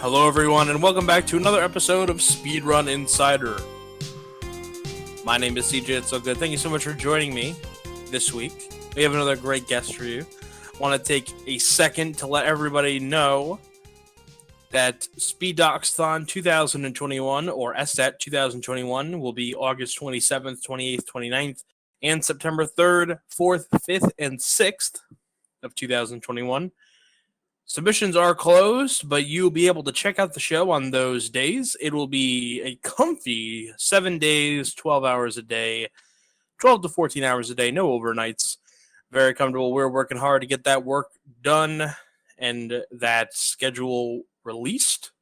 Hello everyone, and welcome back to another episode of Speedrun Insider. My name is CJitsallGewd. Thank you so much for joining me this week. We have another great guest for you. I want to take a second to let everybody know that SpeedDocsthon 2021, or SDAT 2021, will be August 27th, 28th, 29th, and September 3rd, 4th, 5th, and 6th of 2021. Submissions are closed, but you'll be able to check out the show on those days. It will be a comfy 7 days, 12 hours a day, 12 to 14 hours a day, no overnights. Very comfortable. We're working hard to get that work done and that schedule released.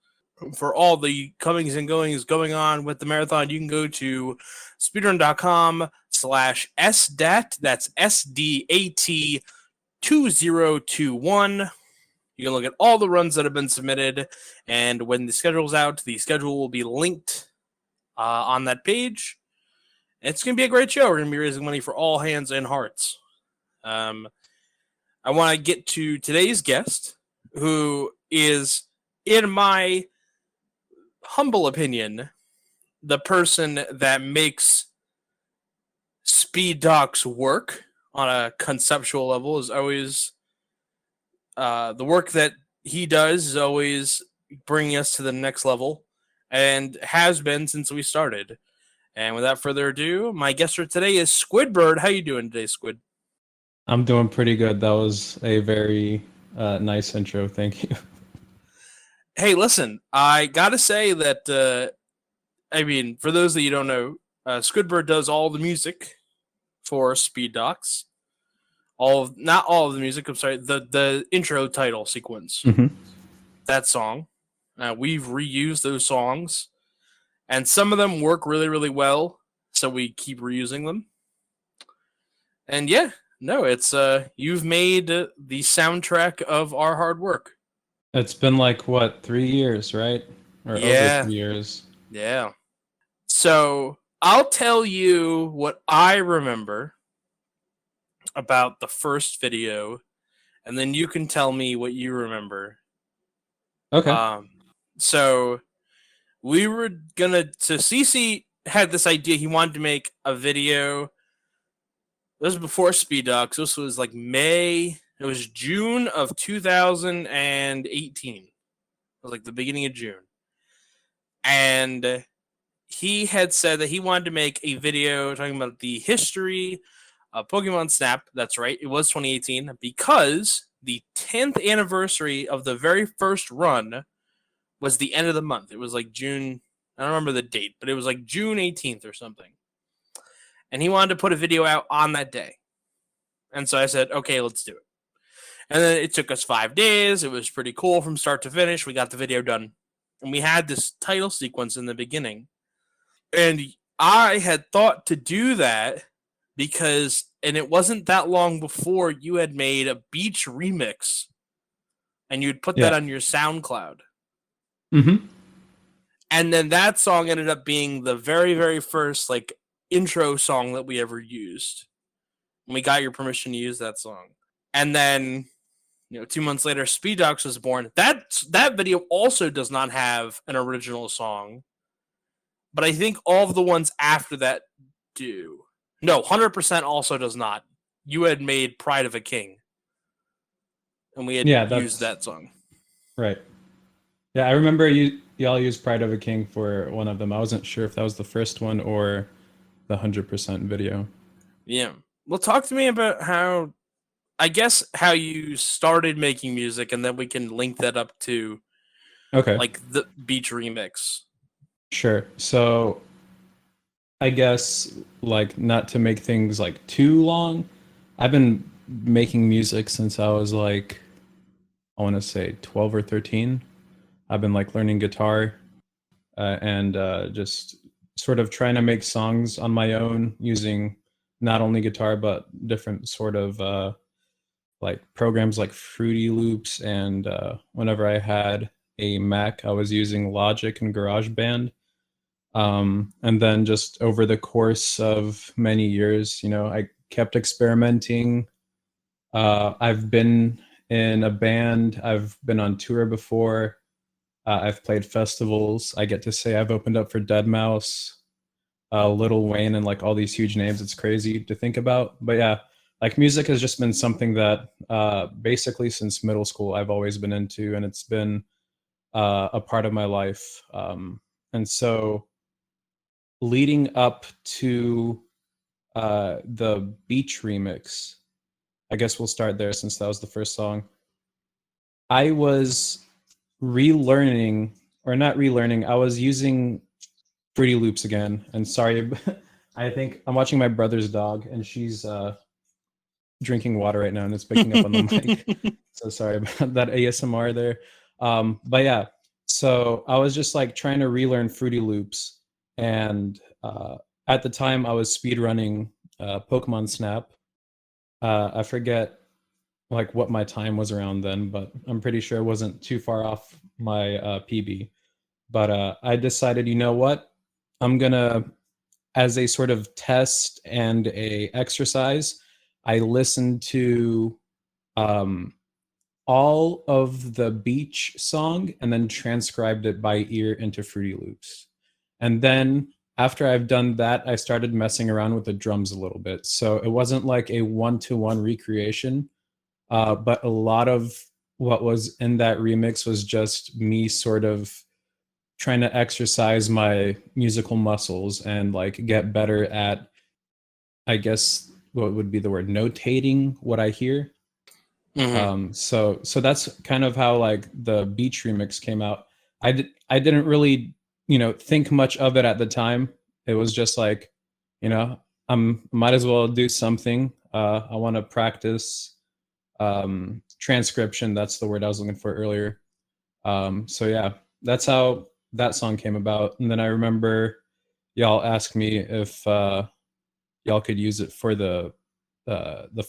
For all the comings and goings going on with the marathon, you can go to speedrun.com/SDAT. That's SDAT 2021. You can look at all the runs that have been submitted, and when the schedule's out, the schedule will be linked on that page. It's going to be a great show. We're going to be raising money for all hands and hearts. I want to get to today's guest, who is, in my humble opinion, the person that makes Speed Docs work on a conceptual level. Is always the work that he does is always bringing us to the next level, and has been since we started. And without further ado, my guest for today is Squidbird. How you doing today, Squid? I'm doing pretty good. That was a very nice intro. Thank you. Hey, listen, I gotta say that, for those that you don't know, Squidbird does all the music for Speed Docs. Not all of the music, I'm sorry, the intro title sequence. Mm-hmm. That song. We've reused those songs, and some of them work really, really well, so we keep reusing them. And yeah, no, it's you've made the soundtrack of our hard work. It's been like, what, 3 years, right? Or Yeah. over 3 years. Yeah. So I'll tell you what I remember about the first video, and then you can tell me what you remember. Okay. So we were so CC had this idea. He wanted to make a video. This was before Speed Docs. This was like May. It was June of 2018. It was like the beginning of June. And he had said that he wanted to make a video talking about the history Pokemon Snap. That's right. It was 2018 because the 10th anniversary of the very first run was the end of the month. It was like June. I don't remember the date, but it was like June 18th or something. And he wanted to put a video out on that day. And so I said, okay, let's do it. And then it took us 5 days. It was pretty cool from start to finish. We got the video done. And we had this title sequence in the beginning. And I had thought to do that because, and it wasn't that long before you had made a beach remix and you'd put that on your SoundCloud. Mm-hmm. And then that song ended up being the very, very first like intro song that we ever used. And we got your permission to use that song. And then, 2 months later, Speed Docs was born. That video also does not have an original song. But I think all of the ones after that do. No, 100% also does not. You had made Pride of a King. And we had used that song. Right. Yeah, I remember y'all used Pride of a King for one of them. I wasn't sure if that was the first one or the 100% video. Yeah. Well, talk to me about how you started making music, and then we can link that up to like the beach remix. Sure. So I guess, like, not to make things like too long, I've been making music since I was like, I want to say 12 or 13. I've been like learning guitar and just sort of trying to make songs on my own using not only guitar but different sort of like programs like Fruity Loops. And whenever I had a Mac, I was using Logic and GarageBand. And then just over the course of many years, I kept experimenting. I've been in a band. I've been on tour before. I've played festivals. I get to say I've opened up for deadmau5, Lil Wayne, and like all these huge names. It's crazy to think about. But yeah, like music has just been something that basically since middle school I've always been into, and it's been a part of my life. And so leading up to the Beach remix, I guess we'll start there since that was the first song. I was relearning, or not relearning, I was using Fruity Loops again. And sorry, I think I'm watching my brother's dog, and she's drinking water right now, and it's picking up on the mic. So sorry about that ASMR there. But yeah, so I was just like trying to relearn Fruity Loops, and at the time I was speedrunning Pokemon Snap. I forget like what my time was around then, but I'm pretty sure it wasn't too far off my PB. But I decided, you know what, I'm gonna, as a sort of test and a exercise, I listened to um, all of the Beach song and then transcribed it by ear into Fruity Loops. And then after I've done that, I started messing around with the drums a little bit. So it wasn't like a one-to-one recreation, but a lot of what was in that remix was just me sort of trying to exercise my musical muscles and like get better at, I guess what would be the word, notating what I hear. So that's kind of how like the Beach remix came out. I didn't really, think much of it at the time. It was just like, might as well do something. I want to practice transcription. That's the word I was looking for earlier. So yeah, that's how that song came about. And then I remember y'all asked me if y'all could use it for the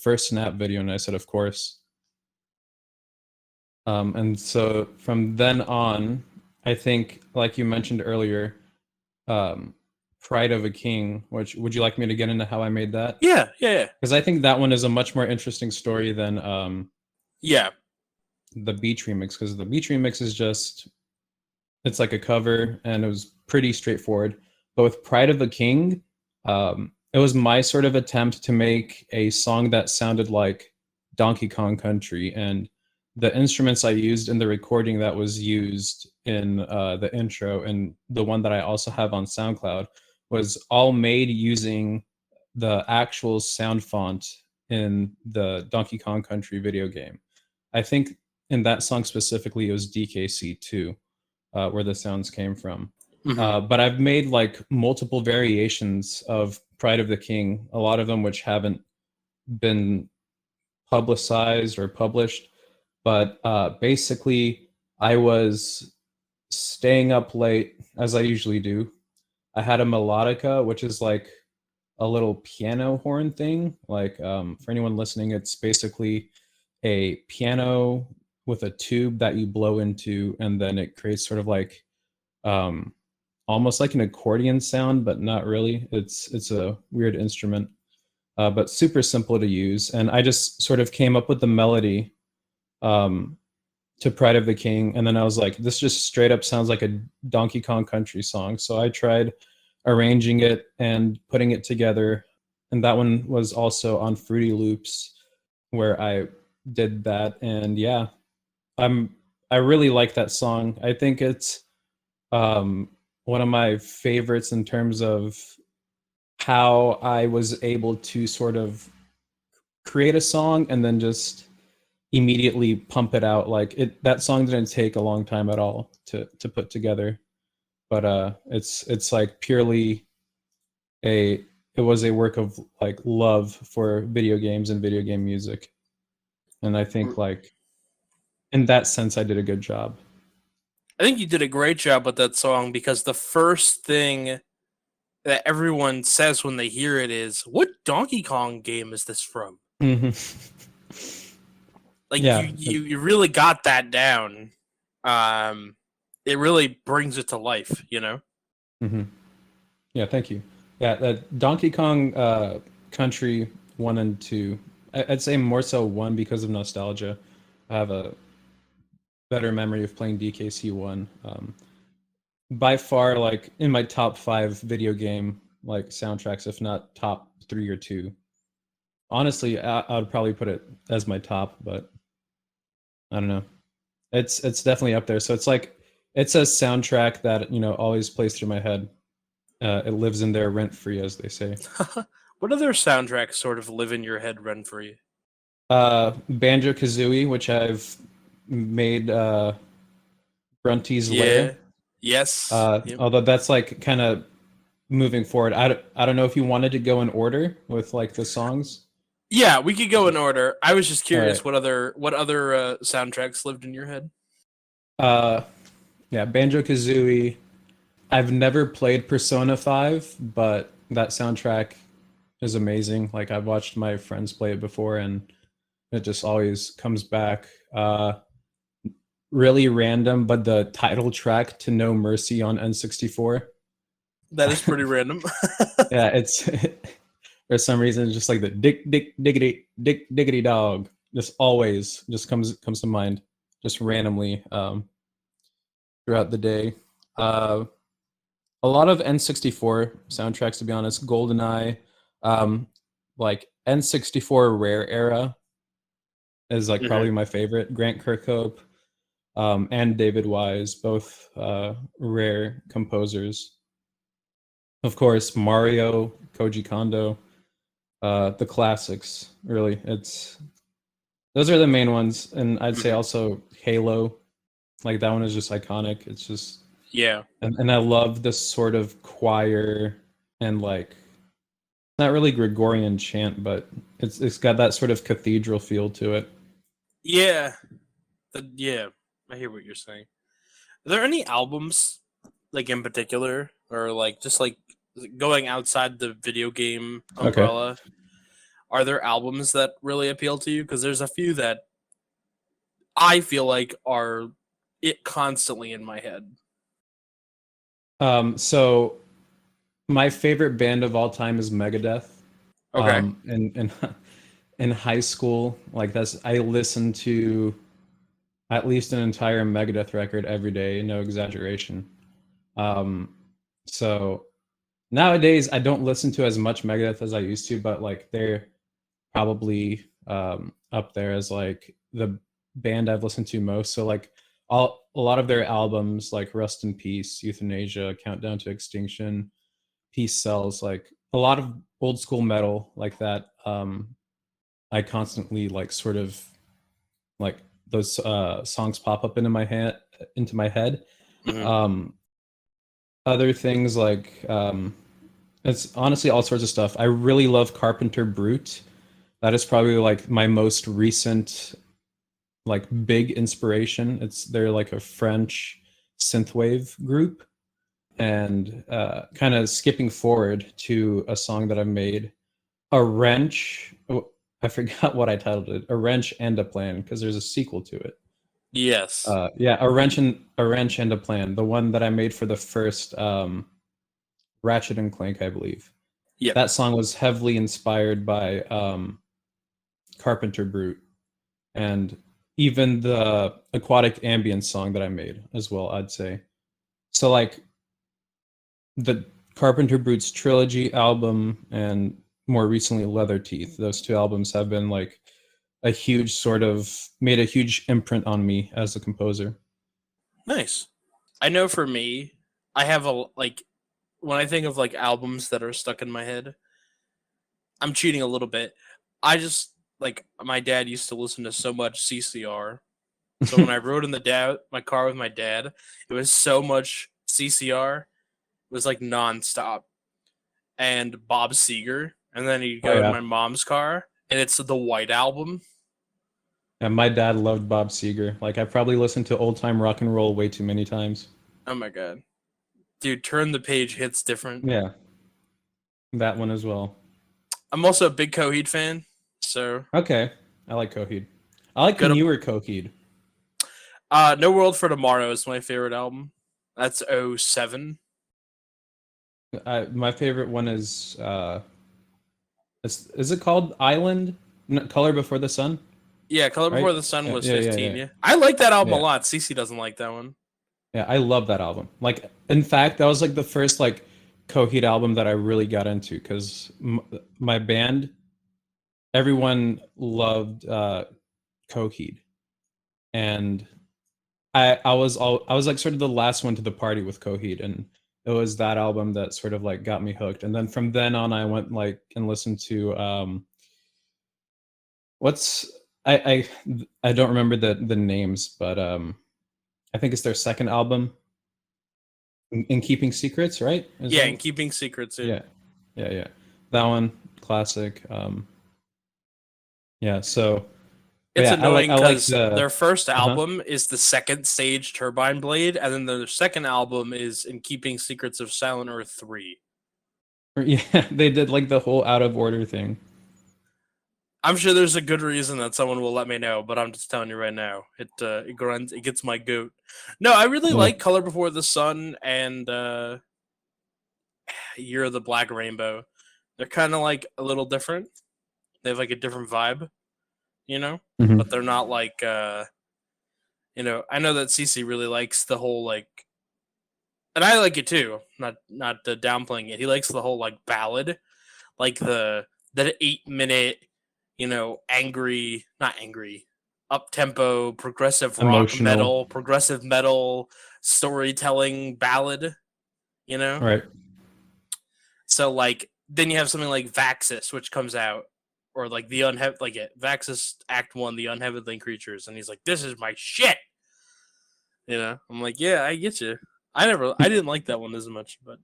first Snap video, and I said of course. And so from then on, I think, like you mentioned earlier, Pride of a King, which would you like me to get into how I made that? Yeah. Because I think that one is a much more interesting story than Yeah. the Beach remix, because the Beach remix is just, it's like a cover and it was pretty straightforward. But with Pride of a King, it was my sort of attempt to make a song that sounded like Donkey Kong Country, and the instruments I used in the recording that was used in the intro and the one that I also have on SoundCloud was all made using the actual sound font in the Donkey Kong Country video game. I think in that song specifically, it was DKC2, where the sounds came from. But I've made like multiple variations of Pride of the King, a lot of them which haven't been publicized or published. But basically, I was staying up late, as I usually do. I had a melodica, which is like a little piano horn thing. Like for anyone listening, it's basically a piano with a tube that you blow into, and then it creates sort of like almost like an accordion sound, but not really. It's a weird instrument, but super simple to use. And I just sort of came up with the melody to Pride of the King, and then I was like, this just straight up sounds like a Donkey Kong Country song. So I tried arranging it and putting it together, and that one was also on Fruity Loops, where I did that. And yeah, I really like that song. I think it's one of my favorites in terms of how I was able to sort of create a song and then just immediately pump it out. Like that song didn't take a long time at all to put together, but it's like purely it was a work of like love for video games and video game music. And I think like in that sense I did a good job. I think you did a great job with that song, because the first thing that everyone says when they hear it is, "What Donkey Kong game is this from?" Like Yeah. you really got that down. It really brings it to life, you know. Yeah, thank you. Yeah, Donkey Kong Country 1 and 2. I'd say more so 1 because of nostalgia. I have a better memory of playing DKC1. By far, like in my top 5 video game like soundtracks, if not top 3 or 2. Honestly, I would probably put it as my top, but I don't know. It's definitely up there. So it's a soundtrack that always plays through my head. It lives in there rent free, as they say. What other soundtracks sort of live in your head rent free? Banjo Kazooie, which I've made Grunty's Yeah. Lair. Yes. Yep. Although that's like kind of moving forward. I don't know if you wanted to go in order with like the songs. Yeah, we could go in order. I was just curious All right. what other soundtracks lived in your head. Uh, yeah, Banjo Kazooie. I've never played Persona 5, but that soundtrack is amazing. Like I've watched my friends play it before, and it just always comes back. Really random, but the title track to No Mercy on N64. That is pretty random. Yeah, it's for some reason it's just like the diggity dog. Just always just comes to mind, just randomly throughout the day. A lot of N64 soundtracks, to be honest. GoldenEye, like N64 Rare era is like probably my favorite. Grant Kirkhope and David Wise, both rare composers. Of course, Mario, Koji Kondo, the classics. Really, those are the main ones, and I'd say also Halo. Like that one is just iconic. It's just Yeah. and I love this sort of choir and like not really Gregorian chant, but it's got that sort of cathedral feel to it. Yeah. Yeah. I hear what you're saying. Are there any albums, like in particular, or like just like going outside the video game umbrella? Okay. Are there albums that really appeal to you? Because there's a few that I feel like are it constantly in my head. So my favorite band of all time is Megadeth. Okay. And in high school, like I listened to at least an entire Megadeth record every day, no exaggeration. So nowadays I don't listen to as much Megadeth as I used to, but like they're probably up there as like the band I've listened to most. So like a lot of their albums, like Rust in Peace, Euthanasia, Countdown to Extinction, Peace Sells, like a lot of old school metal like that. I constantly like sort of like those songs pop up into my head. Mm-hmm. Other things like it's honestly all sorts of stuff. I really love Carpenter Brute. That is probably like my most recent like big inspiration. They're like a French synthwave group, and kind of skipping forward to a song that I've made, a wrench. I forgot what I titled it. A wrench and a plan, because there's a sequel to it. Yes. Yeah, a wrench and a plan. The one that I made for the first Ratchet and Clank, I believe. Yep. That song was heavily inspired by Carpenter Brute, and even the Aquatic Ambience song that I made as well, I'd say. So like the Carpenter Brute's trilogy album and more recently Leather Teeth, those two albums have been like a huge sort of made a huge imprint on me as a composer. Nice. I know for me, I have a like when I think of like albums that are stuck in my head, I'm cheating a little bit. I just like my dad used to listen to so much CCR. So when I rode in my car with my dad, it was so much CCR. It was like nonstop. And Bob Seger. And then you Oh go in yeah. my mom's car and it's the White Album. And my dad loved Bob Seger. Like I probably listened to old time rock and roll way too many times. Oh my god. Dude, Turn the Page hits different. Yeah. That one as well. I'm also a big Coheed fan. So Okay. I like Coheed. I like the good. newer Coheed. No World for Tomorrow is my favorite album. That's 07. My favorite one is it called Island? Color Before the Sun? Yeah, Color right? Before the Sun was Yeah, yeah, 15. yeah. Yeah, I like that album a Yeah. lot. CC doesn't like that one. Yeah, I love that album. Like, in fact, that was like the first like Coheed album that I really got into because my band, everyone loved Coheed, and I was like sort of the last one to the party with Coheed, and it was that album that sort of like got me hooked. And then from then on, I went like and listened to what's I don't remember the names, but I think it's their second album, In Keeping Secrets, right? Is Yeah, that and Keeping Secrets. yeah, yeah, yeah. That one, classic. Yeah, so but It's yeah, annoying I like because the their first uh-huh. album is the second stage Turbine Blade, and then their second album is In Keeping Secrets of Silent Earth 3. Yeah, they did like the whole out of order thing. I'm sure there's a good reason that someone will let me know, but I'm just telling you right now. It gets my goat. No, I really Yeah. like Color Before the Sun and Year of the Black Rainbow. They're kind of like a little different. They have like a different vibe, you know? Mhm. But they're not like I know that CC really likes the whole like, and I like it too. Not downplaying it. He likes the whole like ballad, like that 8 minute, angry, not angry, up tempo, Emotional, progressive metal storytelling ballad. You know, right? so like then you have something like Vaxis, which comes out, or like Vaxis Act 1, the Unheavenly Creatures, and he's like, "This is my shit." I'm like, "Yeah, I get you." I didn't like that one as much, but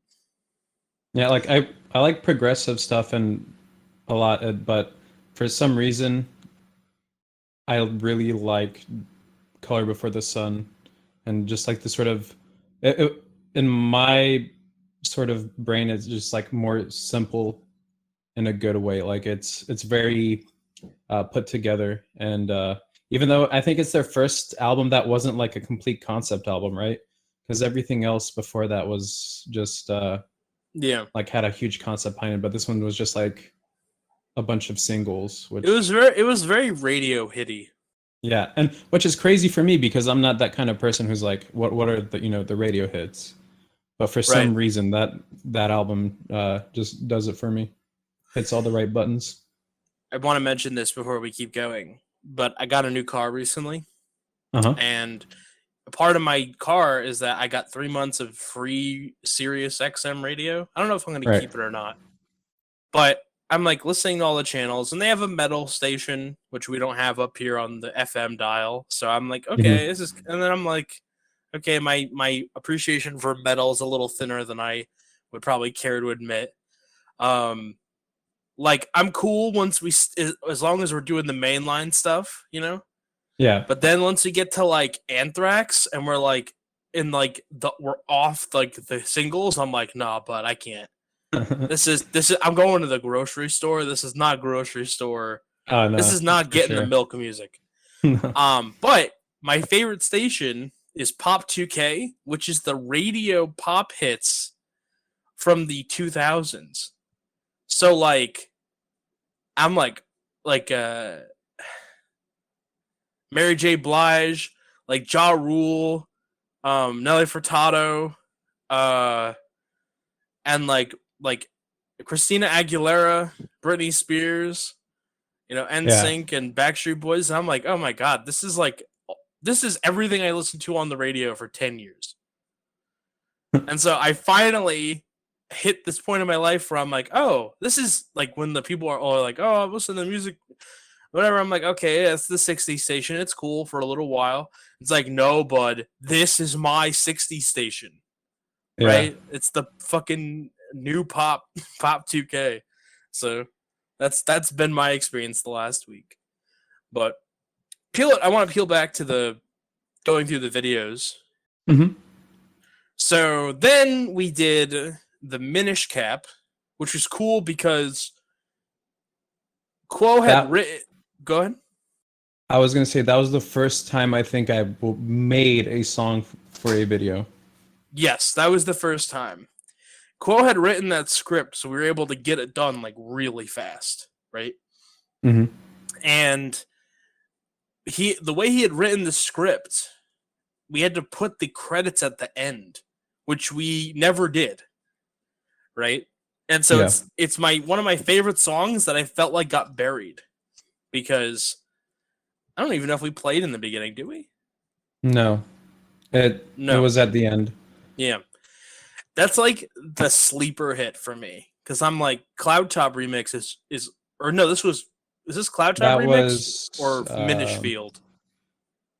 Yeah, like I like progressive stuff and a lot, but for some reason I really like Color Before the Sun and just like the sort of in my sort of brain it's just like more simple in a good way. Like it's very put together, and even though I think it's their first album that wasn't like a complete concept album, right? Because everything else before that was just yeah, like had a huge concept behind it, but this one was just like a bunch of singles, it was which very radio hitty. yeah, and which is crazy for me because I'm not that kind of person who's like, what are the the radio hits? But for Right. some reason that album just does it for me. Hits all the right buttons. I want to mention this before we keep going, but I got a new car recently, Uh-huh. and a part of my car is that I got 3 months of free Sirius XM radio. I don't know if I'm going to Right. keep it or not, but I'm like listening to all the channels, and they have a metal station, which we don't have up here on the FM dial. So I'm like, okay, Mhm. this is, and then I'm like, okay, my appreciation for metal is a little thinner than I would probably care to admit. Um, like I'm cool once as long as we're doing the mainline stuff. Yeah. But then once we get to like Anthrax and we're like we're off like the singles, I'm like, nah, but I can't. This is I'm going to the grocery store. This is not grocery store. Oh This no, is not for getting the sure. milk music. No. But my favorite station is Pop 2K, which is the radio pop hits from the 2000s. So like I'm like Mary J. Blige, like Ja Rule, Nelly Furtado, uh, and like Christina Aguilera, Britney Spears, Yeah. NSYNC and Backstreet Boys. And I'm like, oh my god, this is everything I listened to on the radio for 10 years. And so I finally hit this point in my life where I'm like, oh, this is like when the people are all like, oh, I'm listening to music, whatever. I'm like, okay, yeah, it's the 60s station. It's cool for a little while. It's like, no, bud, this is my 60s station, Yeah. right? It's the fucking new pop 2K. So that's been my experience the last week. But I want to peel back to the going through the videos. Hmm. So then we did the Minish Cap, which was cool because Quo had That written. Go ahead. I was gonna say that was the first time I think I made a song for a video. Yes, that was the first time. Quo had written that script, so we were able to get it done like really fast, right? Hmm. And the way he had written the script, we had to put the credits at the end, which we never did. Right? And so Yeah. it's one of my favorite songs that I felt like got buried because I don't even know if we played in the beginning, did we? No. It No. was at the end. Yeah. That's like the sleeper hit for me because I'm like Cloud Top remix is or no, is this Cloud Top That remix was or Minish Field?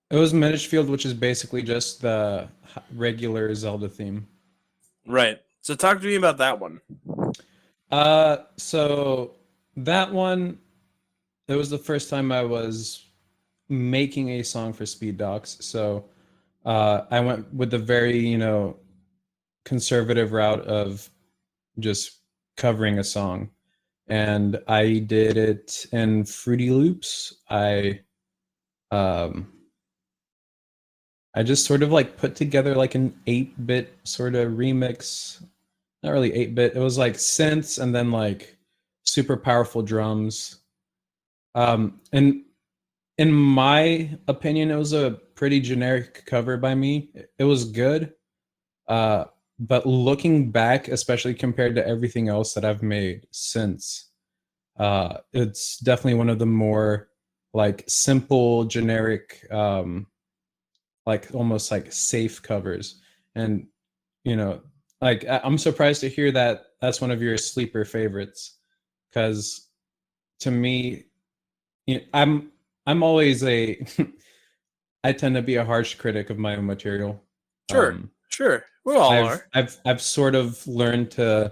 It was Minish Field, which is basically just the regular Zelda theme. Right. So talk to me about that one. So that one, it was the first time I was making a song for Speed Docs. So I went with the very, conservative route of just covering a song. And I did it in Fruity Loops. I just sort of like put together like an 8-bit sort of remix. Not really 8-bit. It was like synths and then like super powerful drums. And in my opinion, it was a pretty generic cover by me. It was good. But looking back, especially compared to everything else that I've made since, it's definitely one of the more like simple, generic, like almost like safe covers. And like I'm surprised to hear that that's one of your sleeper favorites, because to me, I'm always I tend to be a harsh critic of my own material. Sure. Sure. We all are. I've sort of learned to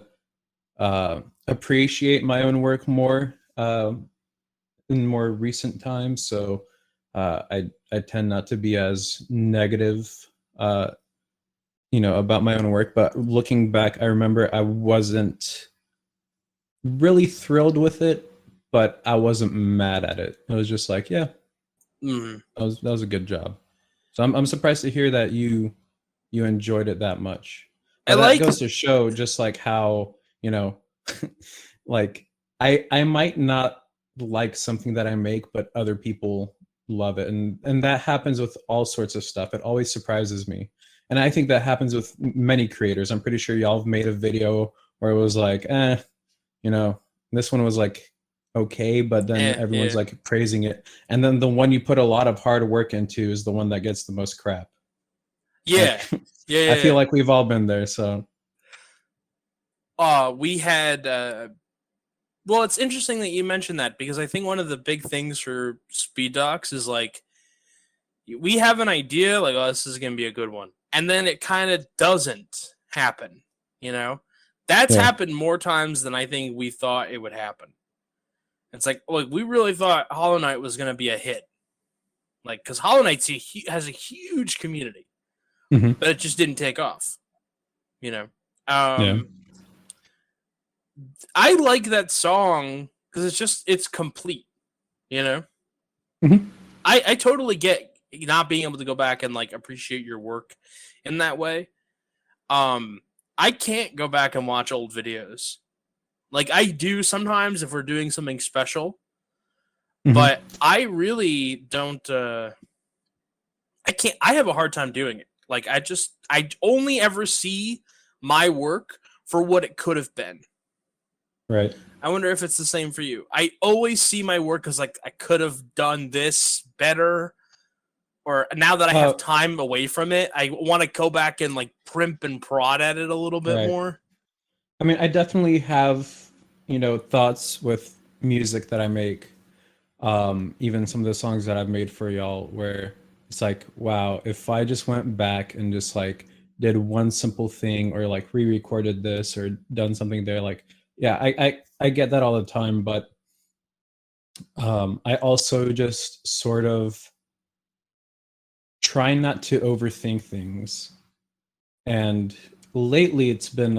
appreciate my own work more in more recent times. So I tend not to be as negative, about my own work. But looking back, I remember I wasn't really thrilled with it, but I wasn't mad at it. I was just like, yeah, that was a good job. So I'm surprised to hear that you enjoyed it that much. But that goes to show just like how, like I might not like something that I make, but other people love it. And that happens with all sorts of stuff. It always surprises me. And I think that happens with many creators. I'm pretty sure y'all have made a video where it was like, this one was like okay, but then everyone's like praising it. And then the one you put a lot of hard work into is the one that gets the most crap. Yeah. Yeah. I feel like we've all been there. So we had well, it's interesting that you mentioned that because I think one of the big things for Speed Docs is like we have an idea like, oh, this is gonna be a good one, and then it kind of doesn't happen. That's happened more times than I think we thought it would happen. It's like, we really thought Hollow Knight was gonna be a hit, like because Hollow Knight has a huge community, but it just didn't take off. I like that song because it's complete. I totally get not being able to go back and like appreciate your work in that way. I can't go back and watch old videos. Like I do sometimes if we're doing something special, but I really don't. I can't. I have a hard time doing it. Like I only ever see my work for what it could have been. Right. I wonder if it's the same for you. I always see my work as like I could have done this better, or now that I have time away from it, I want to go back and like primp and prod at it a little bit more. I mean, I definitely have, thoughts with music that I make, even some of the songs that I've made for y'all, where it's like, wow, if I just went back and just like did one simple thing or like re-recorded this or done something there, like, yeah, I get that all the time, but I also just sort of try not to overthink things. And lately it's been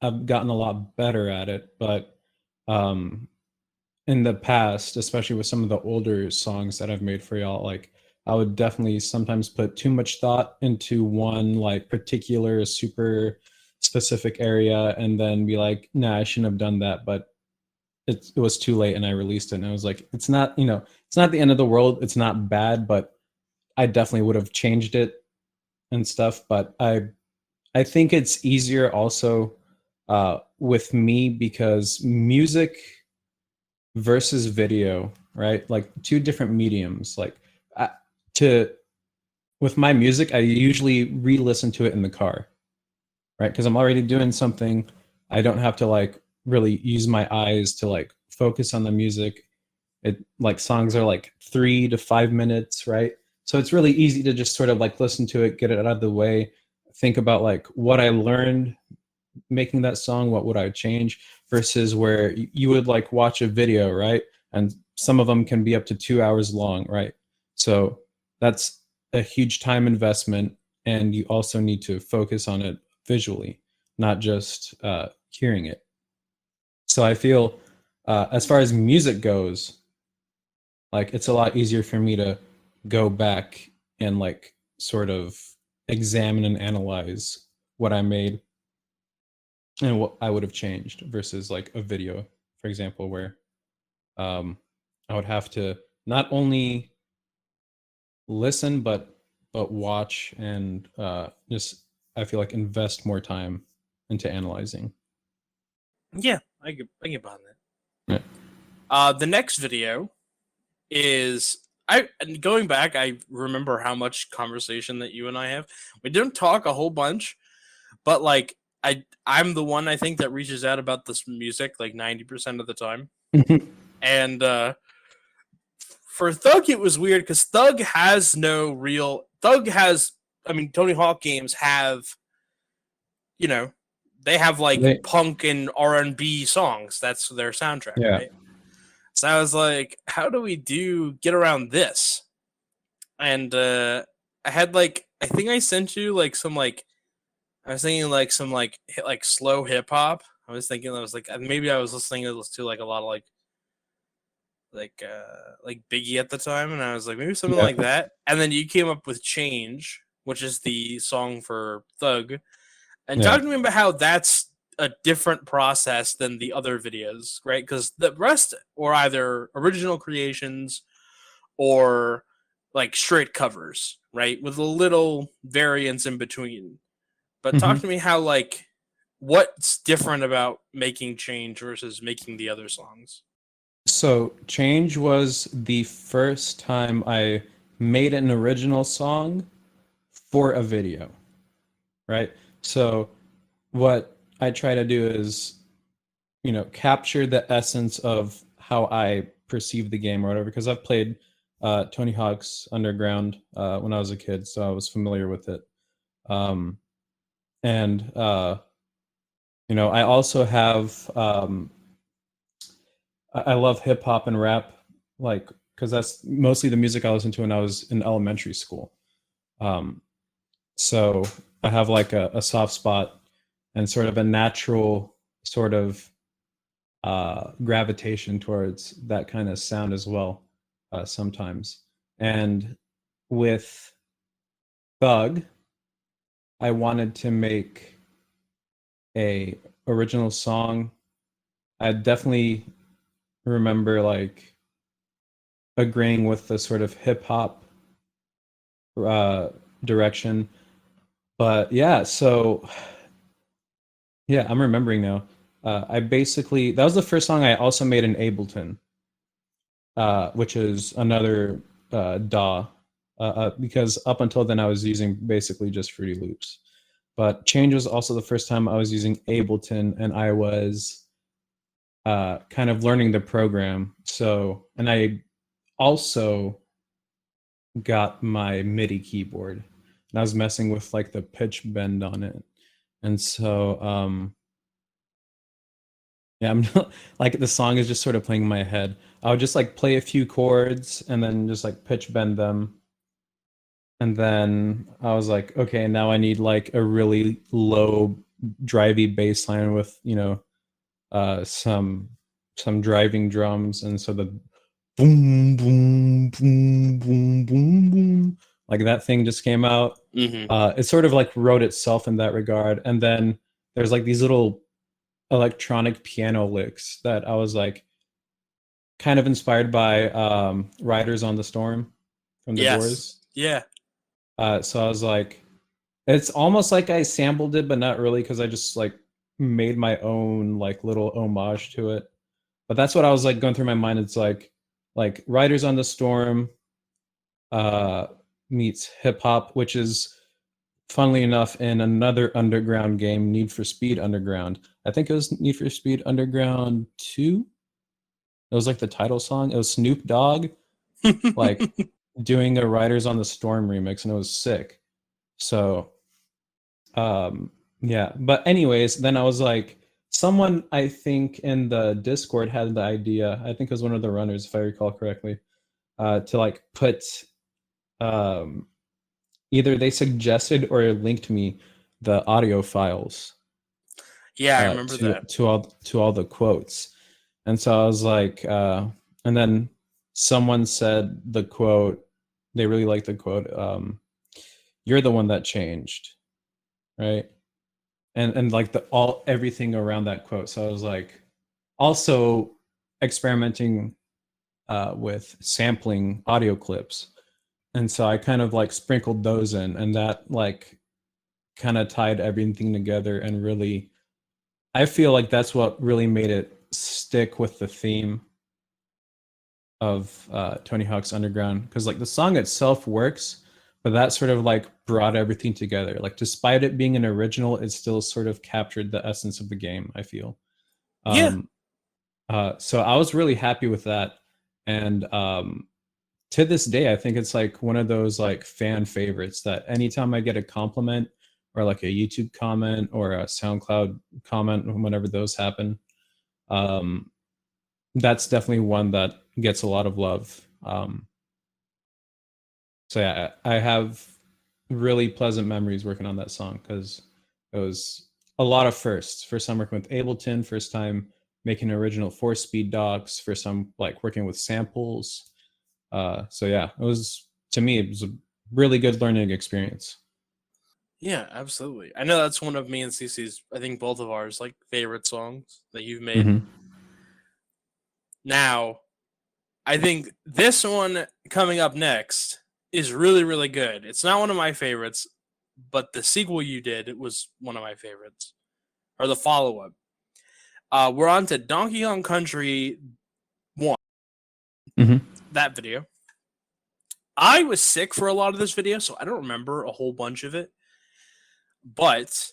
I've gotten a lot better at it, but in the past, especially with some of the older songs that I've made for y'all, like I would definitely sometimes put too much thought into one like particular super specific area and then be like, nah, I shouldn't have done that. But it was too late and I released it, and I was like, it's not, you know, it's not the end of the world, it's not bad, but I definitely would have changed it and stuff. But I think it's easier also with me because music versus video, right? Like two different mediums. Like to with my music, I usually re-listen to it in the car, right? Because I'm already doing something. I don't have to like really use my eyes to like focus on the music. It like songs are like 3 to 5 minutes, right? So it's really easy to just sort of like listen to it, get it out of the way, think about like what I learned making that song, what would I change, versus where you would like watch a video, right? And some of them can be up to 2 hours long, right? So that's a huge time investment, and you also need to focus on it visually, not just hearing it. So I feel as far as music goes, like it's a lot easier for me to go back and like sort of examine and analyze what I made and what I would have changed versus like a video, for example, where I would have to not only listen but watch and just I feel like invest more time into analyzing. Yeah, I get behind that. Yeah. The next video is going back. I remember how much conversation that you and I have. We didn't talk a whole bunch, but like I'm the one I think that reaches out about this music like 90% of the time. And for Thug, it was weird because Thug has no real Thug has. I mean, Tony Hawk games have, you know, they have like punk and R&B songs. That's their soundtrack, Yeah. right? So I was like, how do we get around this? And I had like, I think I sent you like some like, I was thinking like some like slow hip hop. I was thinking I was like maybe I was listening to like a lot of like Biggie at the time, and I was like maybe something like that. And then you came up with Change, which is the song for Thug, and talk to me about how that's a different process than the other videos, right? Because the rest were either original creations or like straight covers, right, with a little variance in between. But talk to me how like what's different about making Change versus making the other songs. So Change was the first time I made an original song for a video, right? So what I try to do is, you know, capture the essence of how I perceive the game or whatever, because I've played Tony Hawk's Underground when I was a kid, so I was familiar with it. And you know, I also have I love hip hop and rap, like because that's mostly the music I listened to when I was in elementary school. So I have like a soft spot and sort of a natural sort of gravitation towards that kind of sound as well sometimes. And with Thug, I wanted to make a original song. I definitely remember like agreeing with the sort of hip hop direction. But yeah, so yeah, I'm remembering now. I basically that was the first song I also made in Ableton, which is another DAW, because up until then I was using basically just Fruity Loops. But Change was also the first time I was using Ableton, and I was kind of learning the program. So, and I also got my MIDI keyboard, and I was messing with like the pitch bend on it, and so yeah, I'm not, like the song is just sort of playing in my head. I would just like play a few chords and then just like pitch bend them. And then I was like, okay, now I need like a really low drivey bass line with, you know, some driving drums, and so the boom boom boom boom boom boom, like that thing just came out. It sort of like wrote itself in that regard. And then there's like these little electronic piano licks that I was like, kind of inspired by Riders on the Storm from the Yes. Doors. Yeah. So I was like, it's almost like I sampled it, but not really, because I just like made my own like little homage to it. But that's what I was like going through my mind. It's like Riders on the Storm meets hip hop, which is funnily enough in another underground game, Need for Speed Underground. I think it was Need for Speed Underground 2. It was like the title song. It was Snoop Dogg like doing a Riders on the Storm remix, and it was sick. So yeah, but anyways, then I was like, someone I think in the Discord had the idea, I think it was one of the runners if I recall correctly, to like put um either they suggested or linked me the audio files Yeah, I remember that. to all the quotes. And so I was like, and then someone said the quote, they really liked the quote, "You're the one that changed," right? And like everything around that quote. So I was like, also experimenting with sampling audio clips, and so I kind of like sprinkled those in, and that like kind of tied everything together, and really, I feel like that's what really made it stick with the theme of Tony Hawk's Underground, because like the song itself works, but that sort of like brought everything together. Like despite it being an original, it still sort of captured the essence of the game, I feel. Yeah. So I was really happy with that, and to this day, I think it's like one of those like fan favorites that anytime I get a compliment or like a YouTube comment or a SoundCloud comment, whenever those happen, um, that's definitely one that gets a lot of love. So yeah, I have really pleasant memories working on that song, because it was a lot of firsts. First time working with Ableton, first time making an original 4-speed docs, first time like working with samples. So yeah, it was, to me, it was a really good learning experience. Yeah, absolutely. I know that's one of me and Cece's, I think both of ours, like favorite songs that you've made. Mm-hmm. Now, I think this one coming up next is really, really good. It's not one of my favorites, but the sequel you did was one of my favorites, or the follow up. We're on to Donkey Kong Country 1, Mm-hmm. that video. I was sick for a lot of this video, so I don't remember a whole bunch of it. But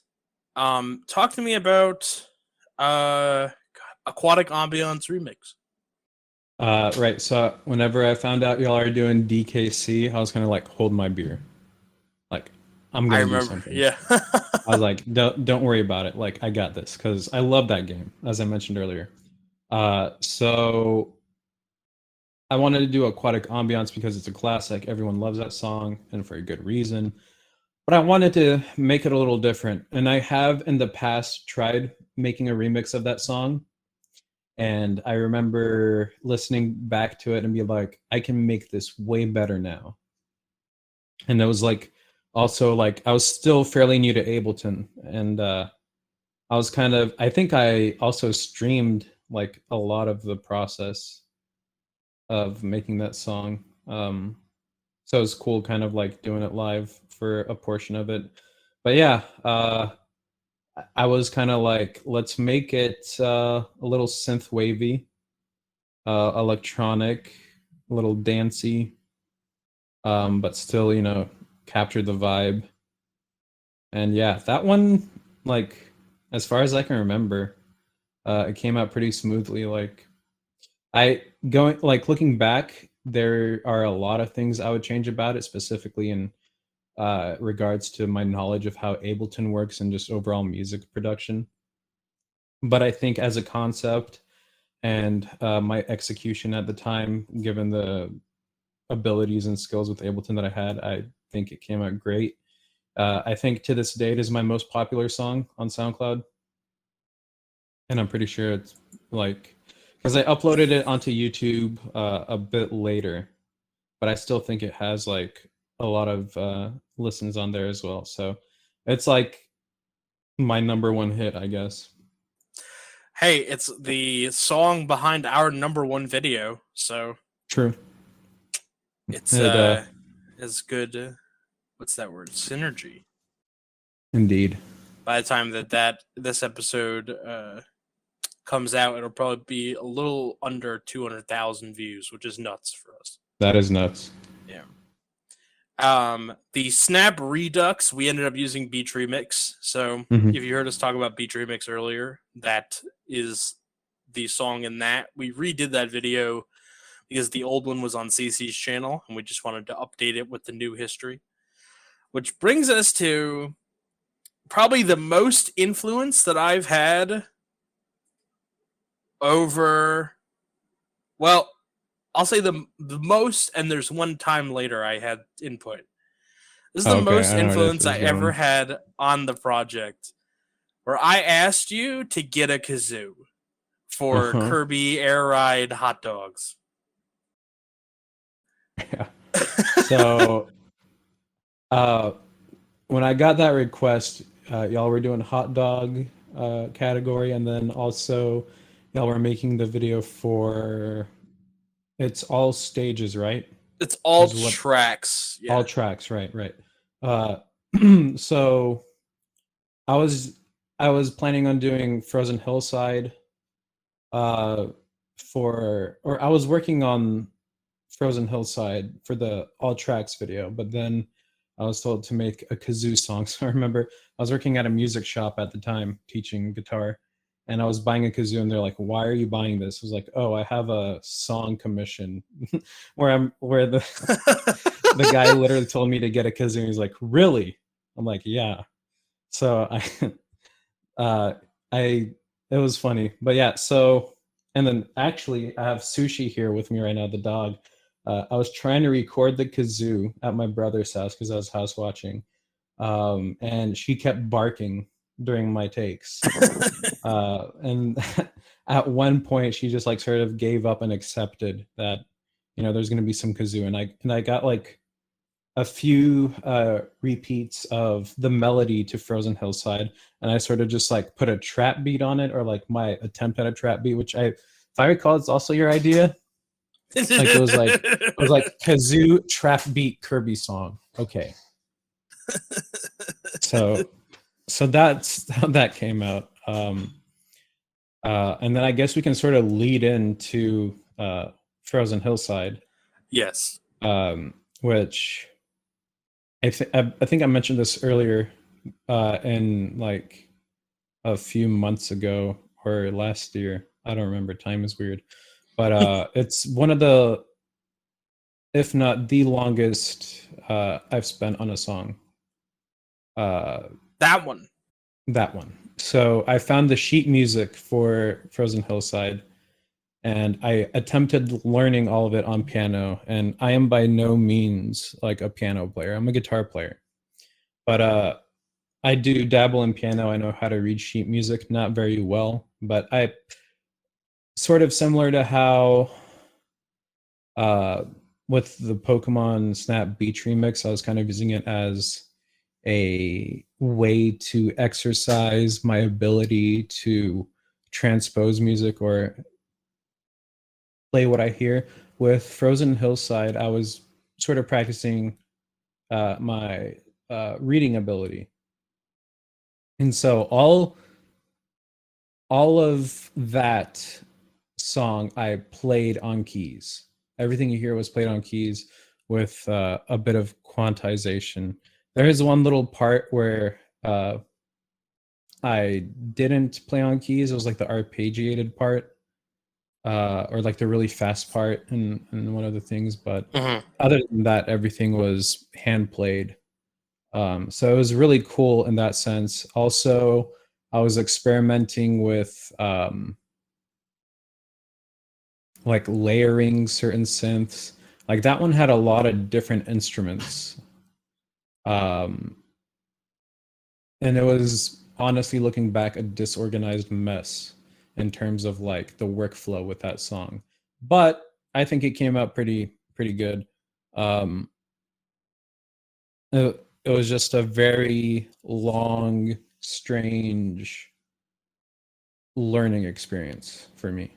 talk to me about Aquatic Ambience remix. Right. So whenever I found out y'all are doing DKC, I was kind of like, hold my beer. Like, I'm I gonna do remember, something. yeah. I was like, don't worry about it. Like, I got this, because I love that game, as I mentioned earlier. So I wanted to do Aquatic Ambiance because it's a classic. Everyone loves that song, and for a good reason. But I wanted to make it a little different. And I have in the past tried making a remix of that song. And I remember listening back to it and be like, I can make this way better now. And it was like, also like, I was still fairly new to Ableton. And I was kind of, I think I also streamed like a lot of the process of making that song. So it was cool kind of like doing it live for a portion of it. But yeah, I was kind of like, let's make it a little synth wavy, electronic, a little dancey, but still, capture the vibe. And yeah, that one, like, as far as I can remember, it came out pretty smoothly. Like, looking back, there are a lot of things I would change about it, specifically in regards to my knowledge of how Ableton works and just overall music production. But I think as a concept and my execution at the time, given the abilities and skills with Ableton that I had, I think it came out great. I think to this day it is my most popular song on SoundCloud, and I'm pretty sure it's like, because I uploaded it onto YouTube a bit later, but I still think it has like a lot of listens on there as well. So it's like my number one hit, I guess. Hey, it's the song behind our #1 video, so True. it's It, as good. What's that word? Synergy. indeed. By the time that this episode comes out, it'll probably be a little under 200,000 views, which is nuts for us. That is nuts. Yeah. The Snap Redux, we ended up using Beach Remix. So Mhm. if you heard us talk about Beach Remix earlier, that is the song in that. We redid that video because the old one was on CC's channel, and we just wanted to update it with the new history. Which brings us to probably the most influence that I've had over, well, I'll say the most, and there's one time later I had input. This is the Okay, most I know where this influence I is ever going. had on the project, where I asked you to get a kazoo for Uh-huh. Kirby Air Ride hot dogs. Yeah. So, when I got that request, y'all were doing hot dog category, and then also y'all were making the video for it's all stages, right? It's all Is what tracks. Yeah. all tracks, right, right. Uh, so I was planning on doing Frozen Hillside or I was working on Frozen Hillside for the all tracks video, but then I was told to make a kazoo song. So I remember I was working at a music shop at the time teaching guitar, and I was buying a kazoo, and they're like, "Why are you buying this?" I was like, "Oh, I have a song commission where the guy literally told me to get a kazoo. He's like, "Really?" I'm like, "Yeah." So uh, I, it was funny, but yeah. So, and then actually, I have Sushi here with me right now, the dog. I was trying to record the kazoo at my brother's house because I was house watching, and she kept barking during my takes. And at one point, she just like sort of gave up and accepted that, there's going to be some kazoo, and I got like a few repeats of the melody to Frozen Hillside, and I sort of just like put a trap beat on it, or like my attempt at a trap beat, which if I recall, it's also your idea. Like it was like kazoo trap beat Kirby song. Okay, so that's how that came out. And then I guess we can sort of lead into Frozen Hillside, Yes. which I think I mentioned this earlier in like a few months ago or last year. I don't remember. Time is weird, but it's one of the, if not the longest I've spent on a song. That one. That one. So I found the sheet music for Frozen Hillside, and I attempted learning all of it on piano. And I am by no means like a piano player. I'm a guitar player, but I do dabble in piano. I know how to read sheet music, not very well, but I sort of similar to how uh, with the Pokemon Snap Beach remix, I was kind of using it as a way to exercise my ability to transpose music or play what I hear. With Frozen Hillside, I was sort of practicing my reading ability, and so all of that song I played on keys. Everything you hear was played on keys with a bit of quantization. There is one little part where I didn't play on keys. It was like the arpeggiated part, or like the really fast part, and one of the things. But other than that, everything was hand played. So it was really cool in that sense. Also, I was experimenting with like layering certain synths. Like that one had a lot of different instruments. Um, and it was honestly looking back a disorganized mess in terms of like the workflow with that song. But I think it came out pretty good. Um, it was just a very long, strange learning experience for me.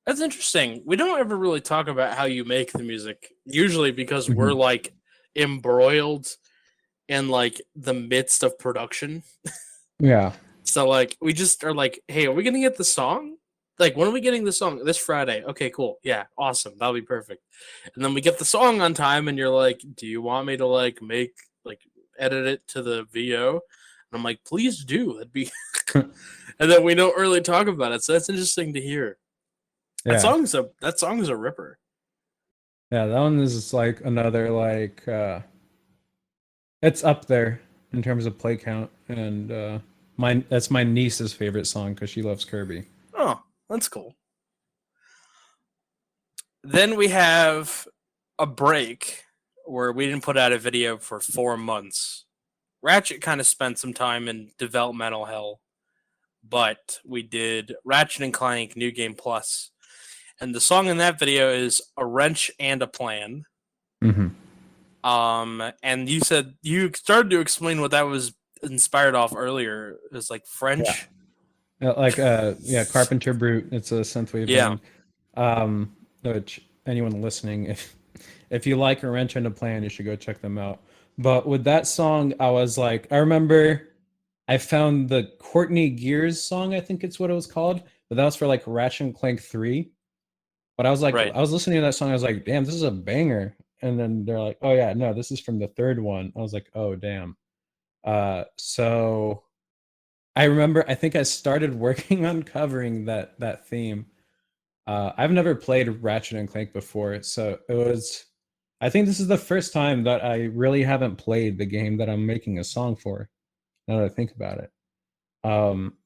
That's interesting. We don't ever really talk about how you make the music, usually because we're like embroiled in like the midst of production. Yeah. So like we just are like, hey, are we gonna get the song? Like, when are we getting the song? This Friday. Okay, cool. Yeah, awesome. That'll be perfect. And then we get the song on time, and you're like, do you want me to like edit it to the VO? And I'm like, please do. That'd be. And then we don't really talk about it, so that's interesting to hear. Yeah. That song is a ripper. Yeah, that one is like another like it's up there in terms of play count, and that's my niece's favorite song because she loves Kirby. Oh, that's cool. Then we have a break where we didn't put out a video for 4 months. Ratchet kind of spent some time in developmental hell, but we did Ratchet and Clank New Game Plus. And the song in that video is A Wrench and a Plan. Mm-hmm. And you said you started to explain what that was inspired off earlier. It was like French. Yeah. Carpenter Brute. It's a synthwave band. Which anyone listening, if you like A Wrench and a Plan, you should go check them out. But with that song, I remember I found the Courtney Gears song, I think it's what it was called, but that was for like Ratchet and Clank 3. But I was like, I was listening to that song, I was like, damn, this is a banger. And then they're like, oh yeah, no, this is from the third one. I was like, oh damn. So I remember, I think I started working on covering that theme. I've never played Ratchet and Clank before, so I think this is the first time that I really haven't played the game that I'm making a song for, now that I think about it.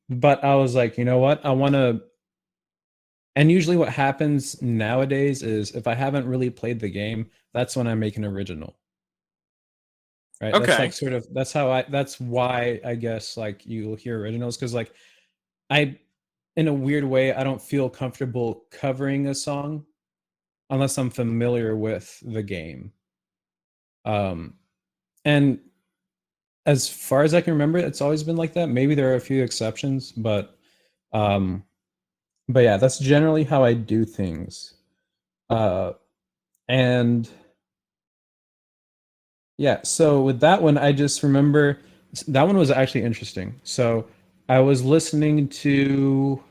But I was like, you know what? I want to. And usually what happens nowadays is if I haven't really played the game, that's when I make an original. Right? Okay. That's like that's why I guess like you'll hear originals, because like in a weird way, I don't feel comfortable covering a song unless I'm familiar with the game. And as far as I can remember, it's always been like that. Maybe there are a few exceptions, but yeah, that's generally how I do things. And yeah, so with that one, I just remember that one was actually interesting. So I was listening to,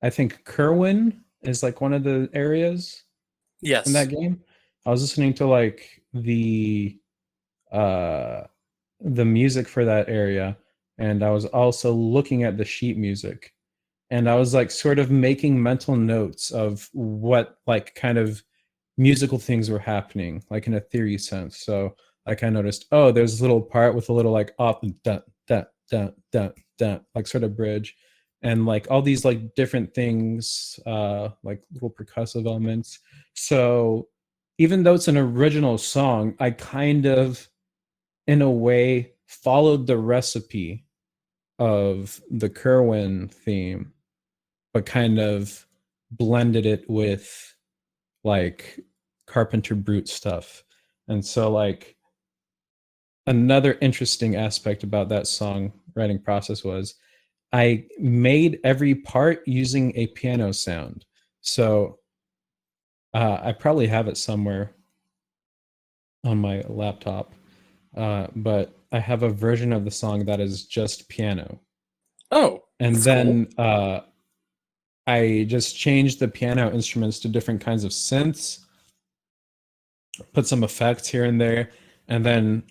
I think Kerwin is like one of the areas in that game. I was listening to like the music for that area, and I was also looking at the sheet music, and I was like sort of making mental notes of what like kind of musical things were happening, like in a theory sense. So like I noticed, oh, there's a little part with a little like up and dun dun dun dun dun, like sort of bridge, and like all these like different things, like little percussive elements. So even though it's an original song, I kind of, in a way, followed the recipe of the Kerwin theme, but kind of blended it with like Carpenter Brute stuff. And so like another interesting aspect about that song writing process was I made every part using a piano sound. So I probably have it somewhere on my laptop, but I have a version of the song that is just piano. Oh, and then cool. I just changed the piano instruments to different kinds of synths, put some effects here and there, and then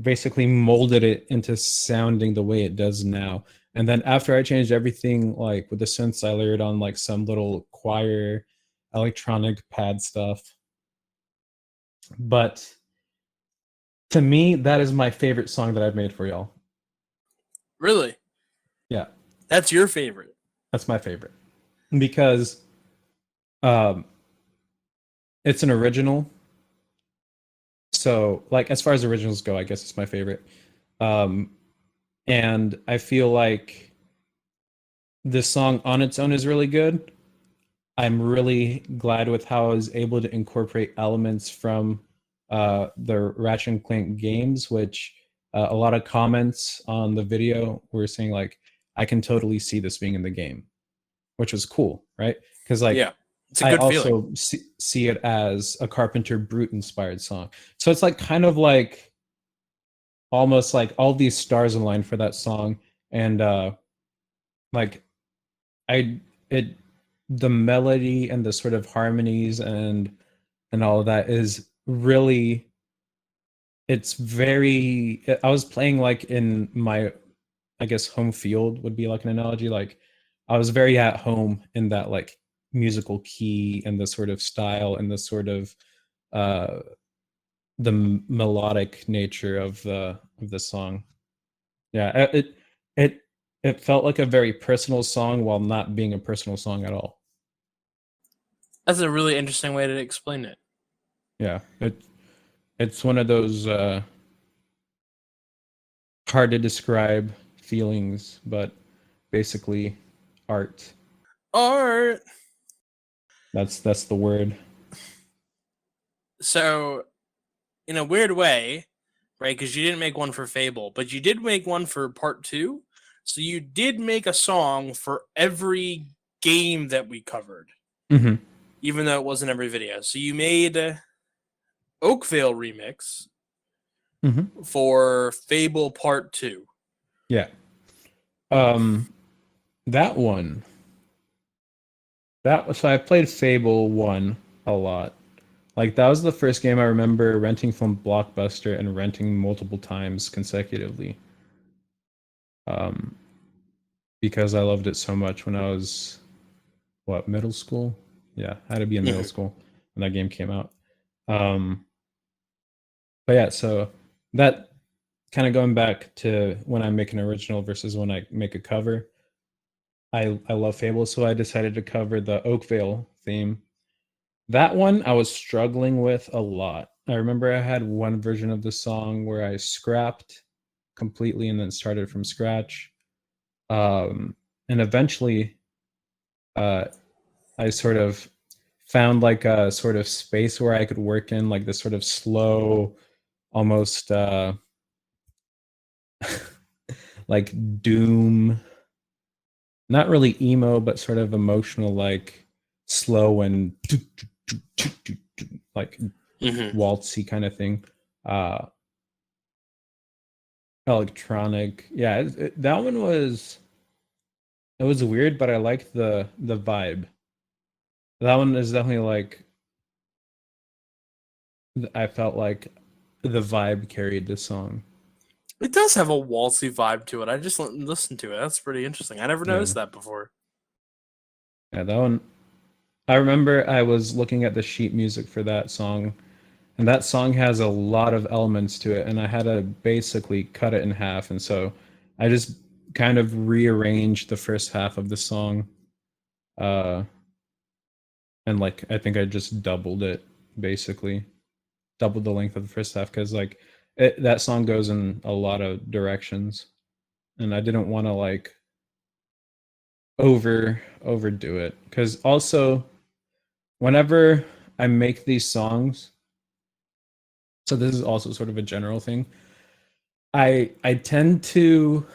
basically molded it into sounding the way it does now. And then after I changed everything, like with the synths, I layered on like some little choir electronic pad stuff. But to me, that is my favorite song that I've made for y'all. Really? Yeah. That's your favorite? That's my favorite. Because it's an original. So, like, as far as originals go, I guess it's my favorite. And I feel like this song on its own is really good. I'm really glad with how I was able to incorporate elements from the Ratchet and Clank games, which a lot of comments on the video were saying, like, I can totally see this being in the game, which was cool, right? Because like Yeah, it's a I good feeling. also see it as a Carpenter Brute inspired song. So it's like kind of like almost like all these stars align for that song. And like I it the melody and the sort of harmonies and all of that is really, it's very, I was playing like in my, I guess home field would be like an analogy. Like I was very at home in that like musical key and the sort of style and the sort of uh melodic nature of the song. Yeah, it it felt like a very personal song while not being a personal song at all. That's a really interesting way to explain it. Yeah, it's one of those hard to describe feelings, but basically art. Art. That's the word. So, in a weird way, right? Because you didn't make one for Fable, but you did make one for Part 2. So you did make a song for every game that we covered, Mm-hmm. even though it wasn't every video. So you made Oakville remix Mm-hmm. for Fable Part 2. Yeah. Um, that one. So I played Fable 1 a lot. Like that was the first game I remember renting from Blockbuster and renting multiple times consecutively. Um, because I loved it so much when I was middle school? Yeah, I had to be in middle school when that game came out. Um, but yeah, so that kind of going back to when I make an original versus when I make a cover. I love Fable, so I decided to cover the Oakville theme. That one I was struggling with a lot. I remember I had one version of the song where I scrapped completely and then started from scratch. And eventually I sort of found like a sort of space where I could work in like this sort of slow, almost like doom, not really emo, but sort of emotional, like slow and like waltzy kind of thing. Electronic. Yeah, that one was, it was weird, but I liked the vibe. That one is definitely like, I felt like the vibe carried the song. It does have a waltzy vibe to it. I just listened to it. That's pretty interesting. I never noticed that before. Yeah, that one. I remember I was looking at the sheet music for that song, and that song has a lot of elements to it, and I had to basically cut it in half, and so I just kind of rearranged the first half of the song, uh, and like I think I just doubled it, basically, doubled the length of the first half because like that song goes in a lot of directions, and I didn't want to like overdo it because also whenever I make these songs, so this is also sort of a general thing. I tend to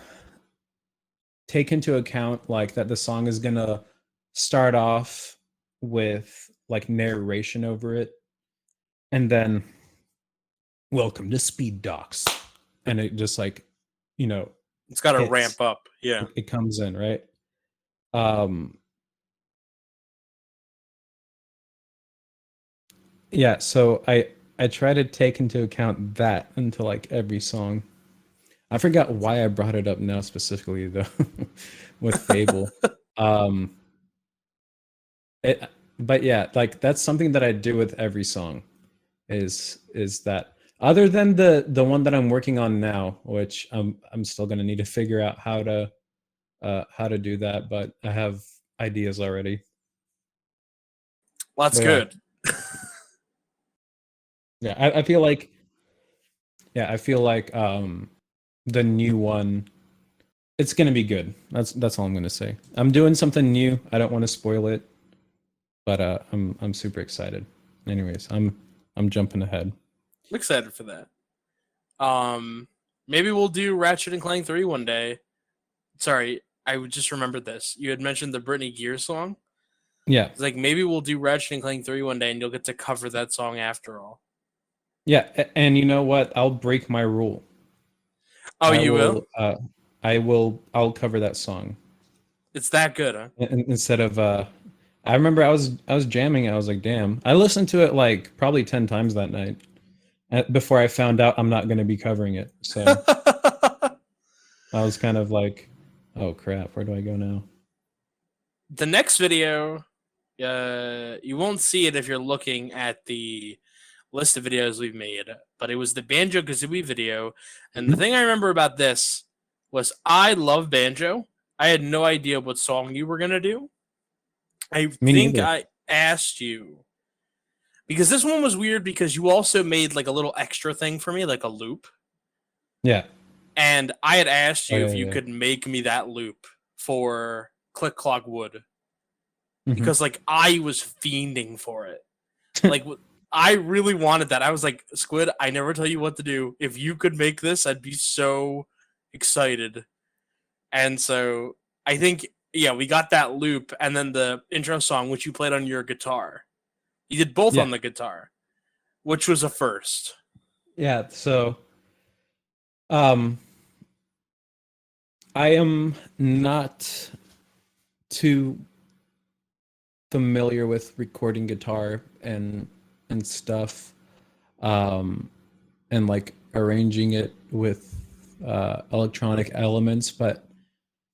take into account like that the song is gonna start off with like narration over it, and then welcome to Speed Docs, and it just like, you know, It's got to hits. ramp up. Yeah. It comes in, right? Um yeah, so I try to take into account that into like every song. I forgot why I brought it up now specifically though with Fable. um but yeah, like that's something that I do with every song is that, other than the one that I'm working on now, which I'm still going to need to figure out how to do that, but I have ideas already. Well, that's But yeah. good. Yeah, I feel like, the new one, it's gonna be good. That's all I'm gonna say. I'm doing something new. I don't want to spoil it, but I'm super excited. Anyways, I'm jumping ahead. I'm excited for that. Maybe we'll do Ratchet and Clank 3 one day. Sorry, I would just remember this. You had mentioned the Britney Gears song. Yeah. It's like maybe we'll do Ratchet and Clank 3 one day, and you'll get to cover that song after all. Yeah, and you know what? I'll break my rule. Oh, you will? I'll cover that song. It's that good, huh? Instead of I remember I was jamming. I was like, damn. I listened to it like probably 10 times that night before I found out I'm not going to be covering it. So I was kind of like, oh crap, where do I go now? The next video, you won't see it if you're looking at the list of videos we've made, but it was the Banjo Kazooie video. And the thing I remember about this was I love banjo. I had no idea what song you were gonna do. I Me think neither. I asked you because this one was weird because you also made like a little extra thing for me, like a loop. Yeah. And I had asked Oh you yeah, if you yeah. could make me that loop for Click Clock Wood Mhm. because like I was fiending for it. Like I really wanted that. I was like, Squid, I never tell you what to do. If you could make this, I'd be so excited. And so I think, yeah, we got that loop and then the intro song, which you played on your guitar. You did both Yeah. on the guitar, which was a first. Yeah, so um I am not too familiar with recording guitar and stuff, and like arranging it with electronic elements, but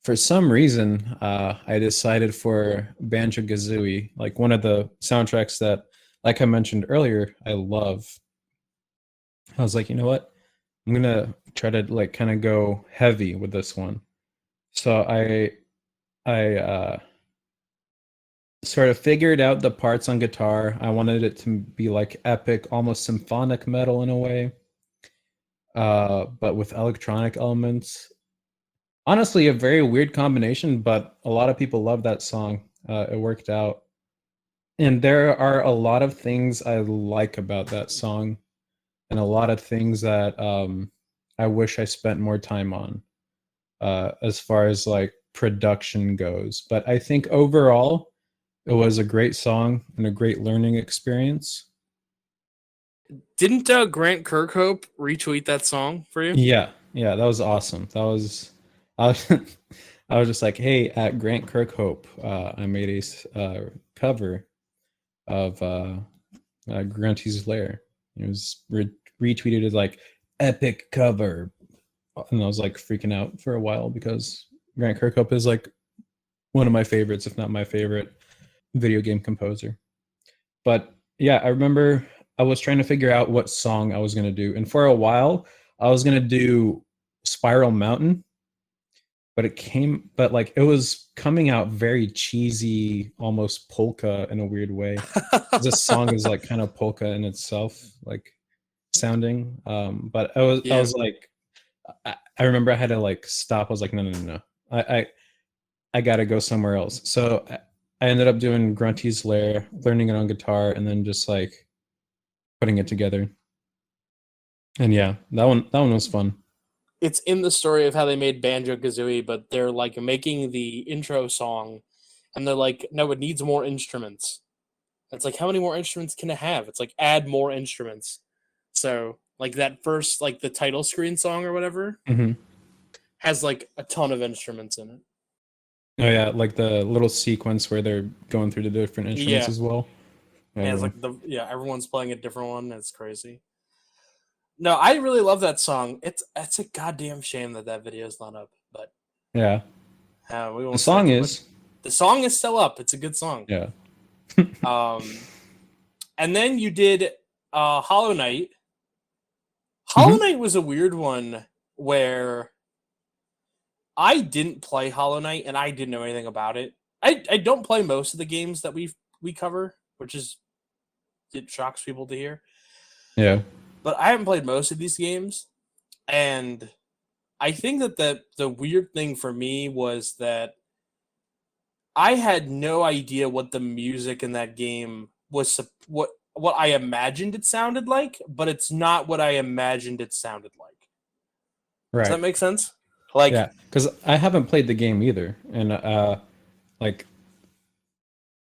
for some reason I decided for Banjo Kazooie, like one of the soundtracks that, like I mentioned earlier, I love. I was like, you know what, I'm gonna try to like kind of go heavy with this one. So I sort of figured out the parts on guitar. I wanted it to be like epic, almost symphonic metal in a way, but with electronic elements. Honestly, a very weird combination, but a lot of people love that song. It worked out. And there are a lot of things I like about that song, and a lot of things that I wish I spent more time on, as far as like production goes. But I think overall, it was a great song and a great learning experience. Didn't Grant Kirkhope retweet that song for you? Yeah, yeah, that was awesome. That was, I was, I was just like, hey, at Grant Kirkhope, I made a cover of Granty's Lair. It was retweeted as like epic cover, and I was like freaking out for a while because Grant Kirkhope is like one of my favorites, if not my favorite video game composer. But yeah, I remember I was trying to figure out what song I was gonna do, and for a while I was gonna do Spiral Mountain, but like it was coming out very cheesy, almost polka in a weird way. This song is like kind of polka in itself, like sounding. But I Yeah. was like, I remember I had to like stop. I was like, no, no, no, no. I gotta go somewhere else. So I ended up doing Grunty's Lair, learning it on guitar, and then just like putting it together. And yeah, that one was fun. It's in the story of how they made Banjo Kazooie, but they're like making the intro song and they're like, no, it needs more instruments. It's like, how many more instruments can it have? It's like, add more instruments. So, like, that first, like, the title screen song or whatever Hmm. has like a ton of instruments in it. Oh yeah, like the little sequence where they're going through the different instruments Yeah. as well. And it's Yeah. like, everyone's playing a different one. It's crazy. No, I really love that song. It's a goddamn shame that that video is not up, but Yeah. we The won't say song too much. is. The song is still up. It's a good song. Yeah. And then you did Hollow Knight. Hollow Hmm. Knight was a weird one where I didn't play Hollow Knight and I didn't know anything about it. I don't play most of the games that we cover, which is it shocks people to hear. Yeah. But I haven't played most of these games, and I think that the weird thing for me was that I had no idea what the music in that game was, what I imagined it sounded like, but it's not what I imagined it sounded like. Does that Right. make sense? Like, Yeah, because I haven't played the game either, and like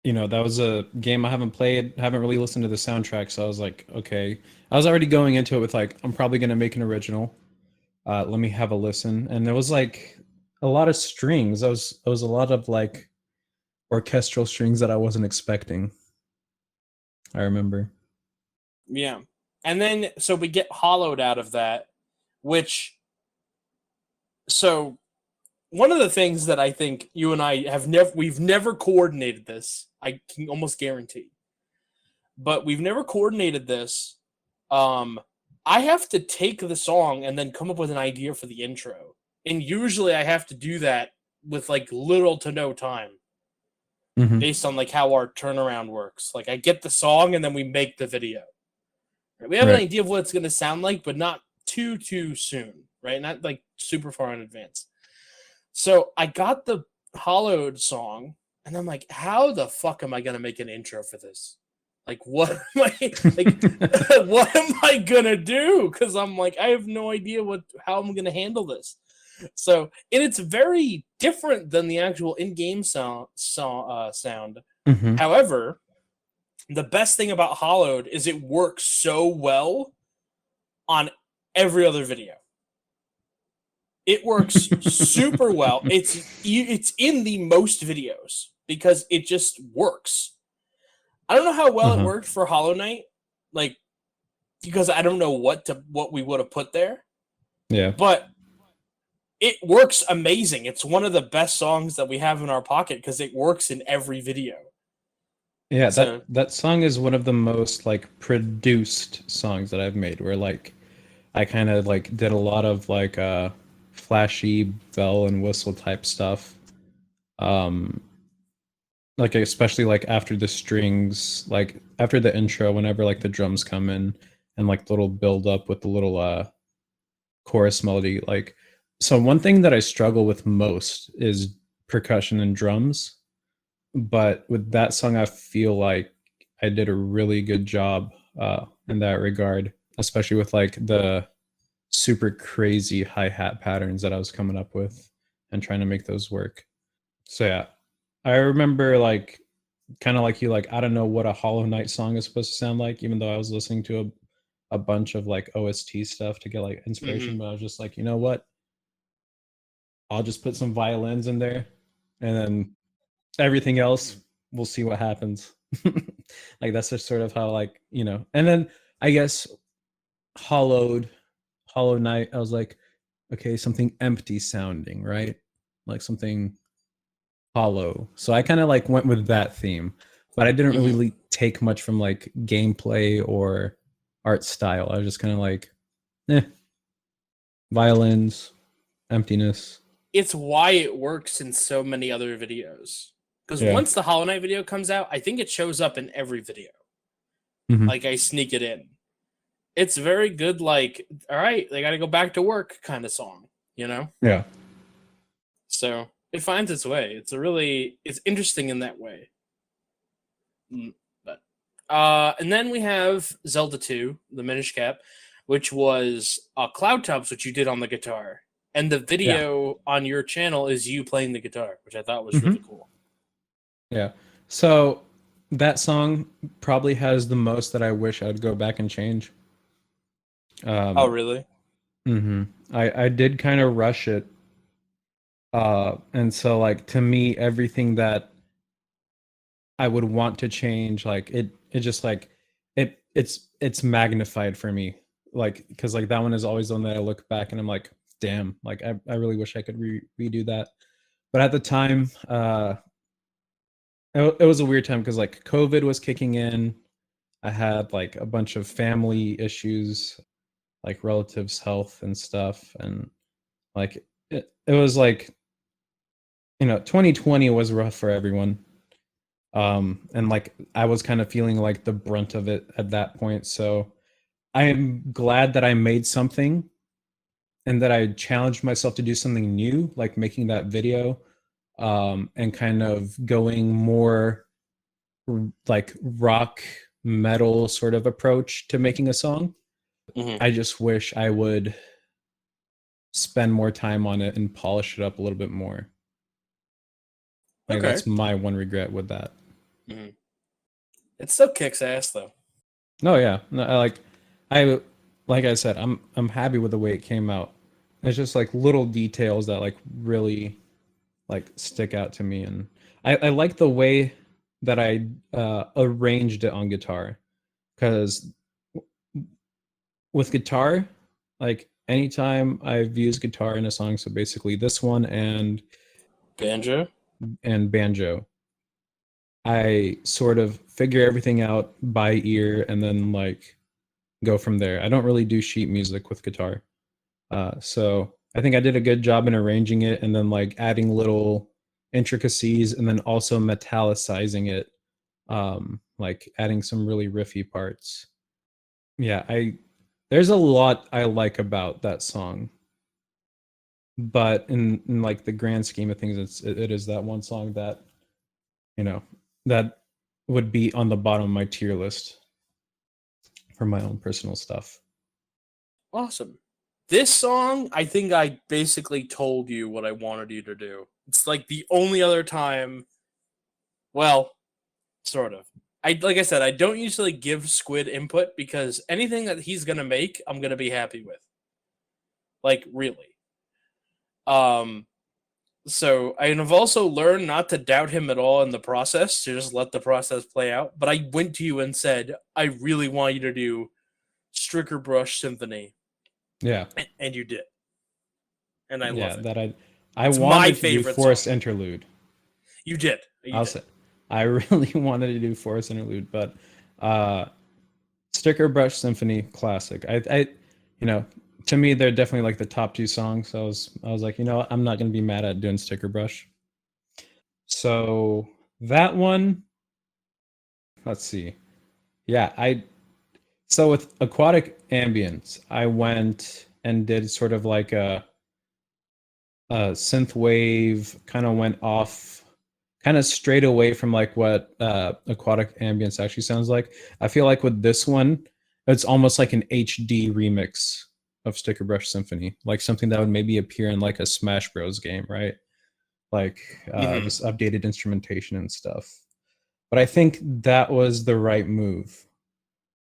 that was a game I haven't played, haven't really listened to the soundtrack, so I was like, okay, I was already going into it with like, I'm probably gonna make an original. Let me have a listen, and there was like a lot of strings. There was a lot of like orchestral strings that I wasn't expecting. I remember. yeah. And then, so we get hollowed out of that, which, so one of the things that I think you and I we've never coordinated this. I can almost guarantee, but we've never coordinated this. I have to take the song and then come up with an idea for the intro, and usually I have to do that with like little to no time, Hmm. based on like how our turnaround works. Like I get the song and then we make the video. Right? We have an Right. idea of what it's going to sound like, but not too soon, right? Not like super far in advance. So I got the hollowed song, and I'm like, how the fuck am I gonna make an intro for this? Like, what am I like? What am I gonna do? Because I'm like, I have no idea how I'm gonna handle this. So, and it's very different than the actual in-game sound. Hmm. However, the best thing about hollowed is it works so well on every other video. It works super well. It's in the most videos because it just works. I don't know how well it Uh-huh. worked for Hollow Knight, like because I don't know what we would have put there, Yeah. but it works amazing. It's one of the best songs that we have in our pocket because it works in every video. Yeah, So that song is one of the most like produced songs that I've made, where like I kind of like did a lot of like flashy bell and whistle type stuff. Um like especially like after the strings, like after the intro, whenever like the drums come in and like the little build up with the little chorus melody, like so one thing that I struggle with most is percussion and drums, but with that song I feel like I did a really good job in that regard, especially with like the super crazy hi-hat patterns that I was coming up with and trying to make those work. So yeah, I remember like kind of like you, like I don't know what a Hollow Knight song is supposed to sound like, even though I was listening to a bunch of like OST stuff to get like inspiration, mhm. but I was just like, you know what? I'll just put some violins in there and then everything else we'll see what happens. Like that's just sort of how like, and then I guess hollowed Hollow Knight, I was like, okay, something empty sounding, right? Like something hollow. So I kind of like went with that theme, but I didn't Mhm. really take much from like gameplay or art style. I was just kind of like, eh, violins, emptiness. It's why it works in so many other videos. Because Yeah. once the Hollow Knight video comes out, I think it shows up in every video. Hmm. Like I sneak it in. It's very good. Like, all right, they got to go back to work kind of song, you know. Yeah. So it finds its way. It's interesting in that way. But and then we have Zelda 2, the Minish Cap, which was Cloud Tops, which you did on the guitar, and the Yeah. video on your channel is you playing the guitar, which I thought was Hmm. really cool. Yeah. So that song probably has the most that I wish I'd go back and change. Oh, Um, really? I did kind of rush it. And so like to me, everything that I would want to change, like it just like it's magnified for me. Like because like that one is always the one that I look back and I'm like, damn, like I really wish I could redo that. But at the time, it was a weird time because like COVID was kicking in. I had like a bunch of family issues, like relatives' health and stuff, and like it was like 2020 was rough for everyone. And like I was kind of feeling like the brunt of it at that point. So I am glad that I made something and that I challenged myself to do something new, like making that video, and kind of going more like rock metal sort of approach to making a song. Hmm. I just wish I would spend more time on it and polish it up a little bit more. Like, Okay. that's my one regret with that. Mm-hmm. It still kicks ass though. No, yeah. No, like I said, I'm happy with the way it came out. It's just like little details that like really like stick out to me, and I like the way that I arranged it on guitar, because with guitar, like anytime I've used guitar in a song, so basically this one and Banjo. banjo, I sort of figure everything out by ear and then like go from there. I don't really do sheet music with guitar. So I think I did a good job in arranging it and then like adding little intricacies and then also metallicizing it, like adding some really riffy parts. Yeah, there's a lot I like about that song, but in like the grand scheme of things, it is that one song that, you know, that would be on the bottom of my tier list for my own personal stuff. Awesome. This song, I think I basically told you what I wanted you to do. It's like the only other time, well, sort of. Like I said, I don't usually give Squid input because anything that he's gonna make, I'm gonna be happy with. Like really. So I've also learned not to doubt him at all in the process, to just let the process play out. But I went to you and said, I really want you to do Stricker Brush Symphony. Yeah. And you did. And I Yeah, love it. that I It's wanted my to do favorite Forest song. Interlude. You did. I'll say I really wanted to do Forest Interlude, but Sticker Brush Symphony, classic. You know, to me they're definitely like the top two songs. So I was like, you know what? I'm not gonna be mad at doing Sticker Brush. So that one, let's see. Yeah, so with Aquatic Ambience, I went and did sort of like a synth wave, kind of went off, kind of straight away from like what Aquatic Ambience actually sounds like. I feel like with this one, it's almost like an HD remix of Sticker Brush Symphony, like something that would maybe appear in like a Smash Bros game, right? Like just updated instrumentation and stuff. But I think that was the right move.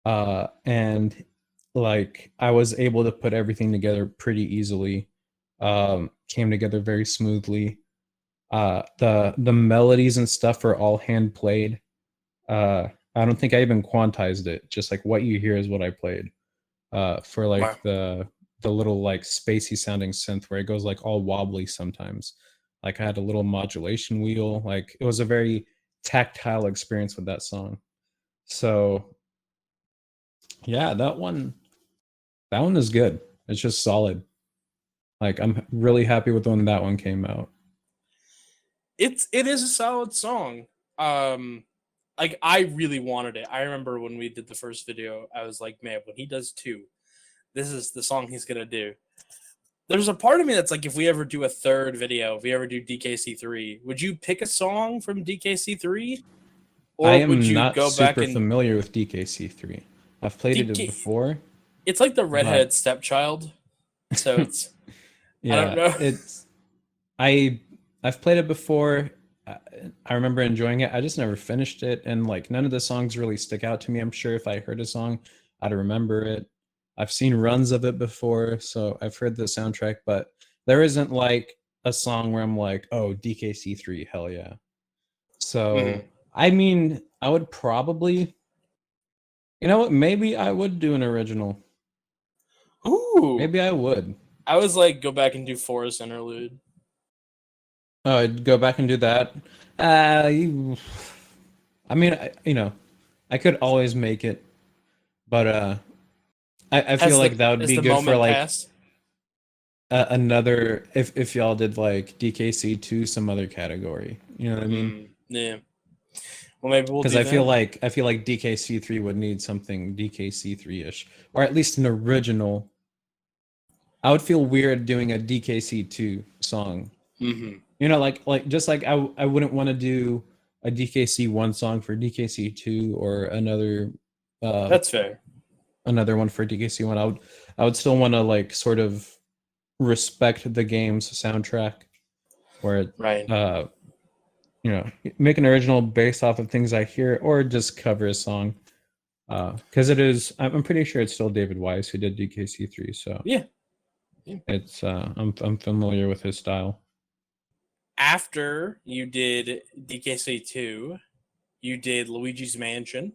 And like I was able to put everything together pretty easily. Came together very smoothly. The melodies and stuff are all hand played. I don't think I even quantized it. Just like what you hear is what I played. For like the little like spacey sounding synth where it goes like all wobbly sometimes. Like I had a little modulation wheel. Like it was a very tactile experience with that song. So yeah, that one is good. It's just solid. Like I'm really happy with when that one came out. It is a solid song. Like I really wanted it. I remember when we did the first video, I was like, man, when he does 2, this is the song he's gonna do. There's a part of me that's like, if we ever do a third video, if we ever do DKC3, would you pick a song from DKC3? Or I am would you not go back super and familiar with DKC3. I've played it before. It's like the redheaded stepchild. So it's yeah, I don't know. I've played it before. I remember enjoying it. I just never finished it, and like none of the songs really stick out to me. I'm sure if I heard a song, I'd remember it. I've seen runs of it before, so I've heard the soundtrack, but there isn't like a song where I'm like, oh, DKC3, hell yeah. So I mean, I would probably, you know what? Maybe I would do an original. Ooh, maybe I would. I was like, go back and do Forest Interlude. Oh, I'd go back and do that. I mean, you know, I could always make it, but I feel like that would be good for like another if y'all did like DKC2 some other category. You know what I mean? Yeah. Well, maybe we'll do because that. I feel like DKC3 would need something DKC3-ish, or at least an original. I would feel weird doing a DKC2 song. You know, like just like I wouldn't want to do a DKC1 song for DKC2 or another. That's fair. Another one for DKC1. I would still want to like sort of respect the game's soundtrack, where Right. make an original based off of things I hear, or just cover a song. Because it is, I'm pretty sure it's still David Wise who did DKC3. So Yeah. it's I'm familiar with his style. After you did DKC2, you did Luigi's Mansion.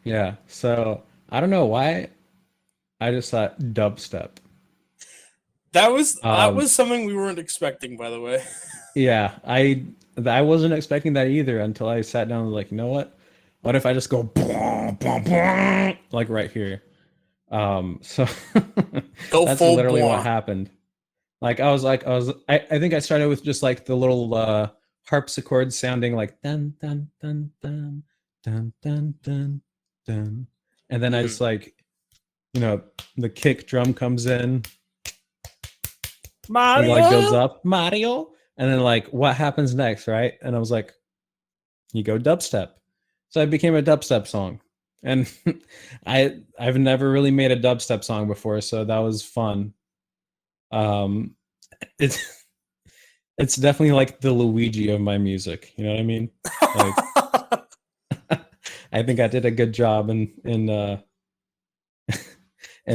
Yeah. So I don't know why I just thought dubstep. That was something we weren't expecting, by the way. Yeah, I wasn't expecting that either until I sat down and was like, you know what? What if I just go like right here? So Go that's full literally what blah. happened. Like I think I started with just like the little harpsichord sounding like dun dun dun dun dun dun dun dun, and then I just like, the kick drum comes in, and it like builds up Mario, and then like what happens next, right? And I was like, you go dubstep. So it became a dubstep song. And I've never really made a dubstep song before, so that was fun. It's it's definitely like the Luigi of my music, you know what I mean? Like I think I did a good job in in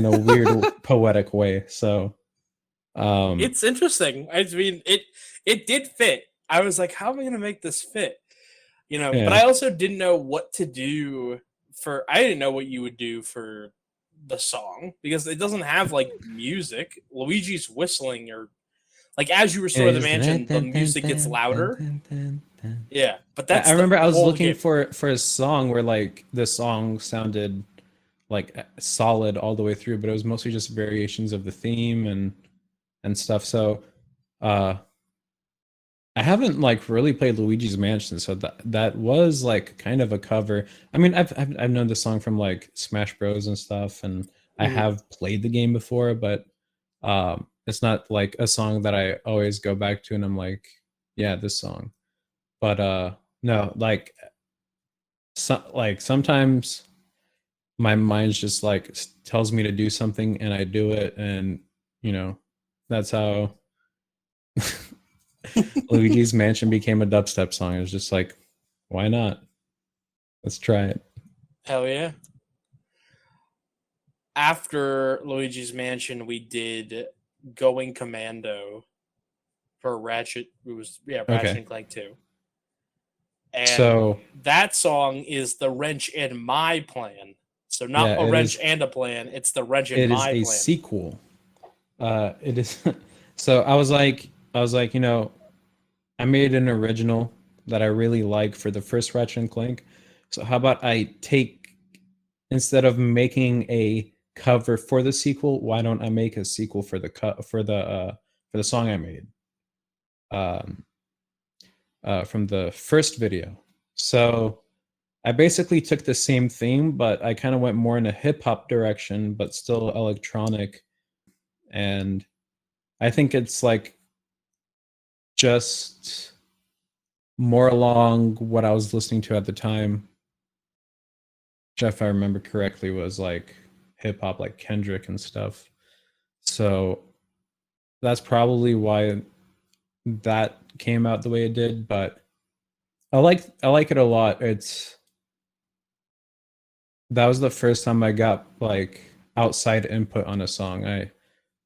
a weird poetic way. So it's interesting. I mean, it did fit. I was like, how am I going to make this fit? But yeah. I also didn't know what to do I didn't know what you would do for the song because it doesn't have like music. Luigi's whistling or like as you restore the mansion, the music gets louder. Yeah, but that's I remember the I was whole looking game. for a song where like the song sounded like solid all the way through, but it was mostly just variations of the theme and stuff. So I haven't like really played Luigi's Mansion, so that was like kind of a cover. I mean, I've known this song from like Smash Bros and stuff, and I have played the game before, but it's not like a song that I always go back to and I'm like, yeah, this song. But no, like sometimes my mind's just like tells me to do something and I do it, and that's how Luigi's Mansion became a dubstep song. It was just like, why not? Let's try it. Hell yeah. After Luigi's Mansion, we did Going Commando for Ratchet. It was Ratchet Okay. and Clank 2. And So that song is the wrench in my plan. So not yeah, a wrench and a plan, it's the wrench in it is my a plan. sequel. It is. So I was like, I made an original that I really like for the first Ratchet and Clank. So how about I instead of making a cover for the sequel, why don't I make a sequel for the for the song I made from the first video. So I basically took the same theme, but I kind of went more in a hip hop direction, but still electronic. And I think it's like just more along what I was listening to at the time, which if I remember correctly was like hip hop, like Kendrick and stuff. So that's probably why that came out the way it did. But I like it a lot. That was the first time I got like outside input on a song. I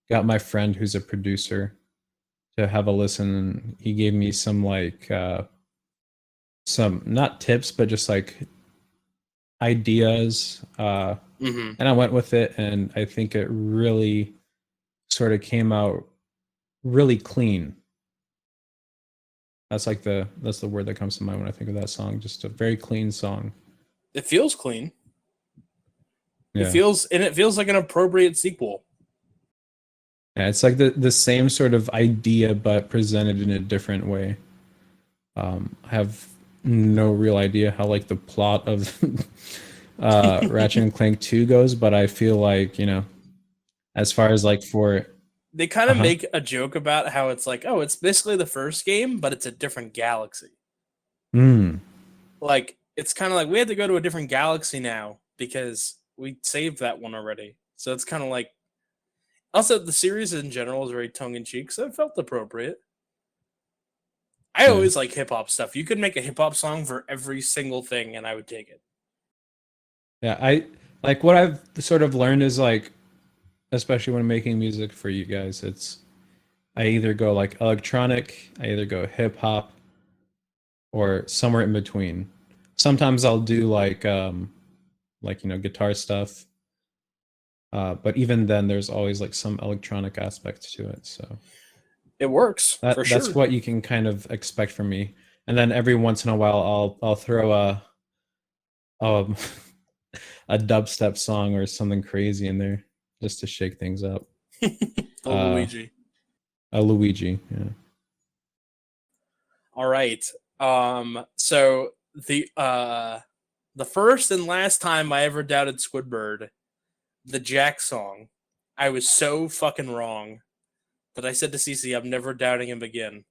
got my friend who's a producer to have a listen, and he gave me some like some not tips but just like ideas, and I went with it, and I think it really sort of came out really clean. That's the word that comes to mind when I think of that song. Just a very clean song. It feels clean. Yeah. It feels like an appropriate sequel. Yeah, it's like the same sort of idea but presented in a different way. I have no real idea how like the plot of Ratchet and Clank 2 goes, but I feel like, as far as like for they kind of make a joke about how it's like, oh, it's basically the first game, but it's a different galaxy. Like, it's kind of like we had to go to a different galaxy now because we saved that one already. So it's kind of like Also, the series in general is very tongue-in-cheek, so it felt appropriate. I Yeah. always like hip-hop stuff. You could make a hip-hop song for every single thing, and I would take it. Yeah, I like what I've sort of learned is like, especially when making music for you guys, it's I either go like electronic, I either go hip hop, or somewhere in between. Sometimes I'll do like guitar stuff. But even then there's always like some electronic aspects to it. So It works, for that's sure. what you can kind of expect from me. And then every once in a while I'll throw a um a dubstep song or something crazy in there just to shake things up. Oh, Uh Luigi. a Luigi, yeah. All right. So the first and last time I ever doubted Squidbird, the Jack song, I was so fucking wrong that I said to CC, I'm never doubting him again.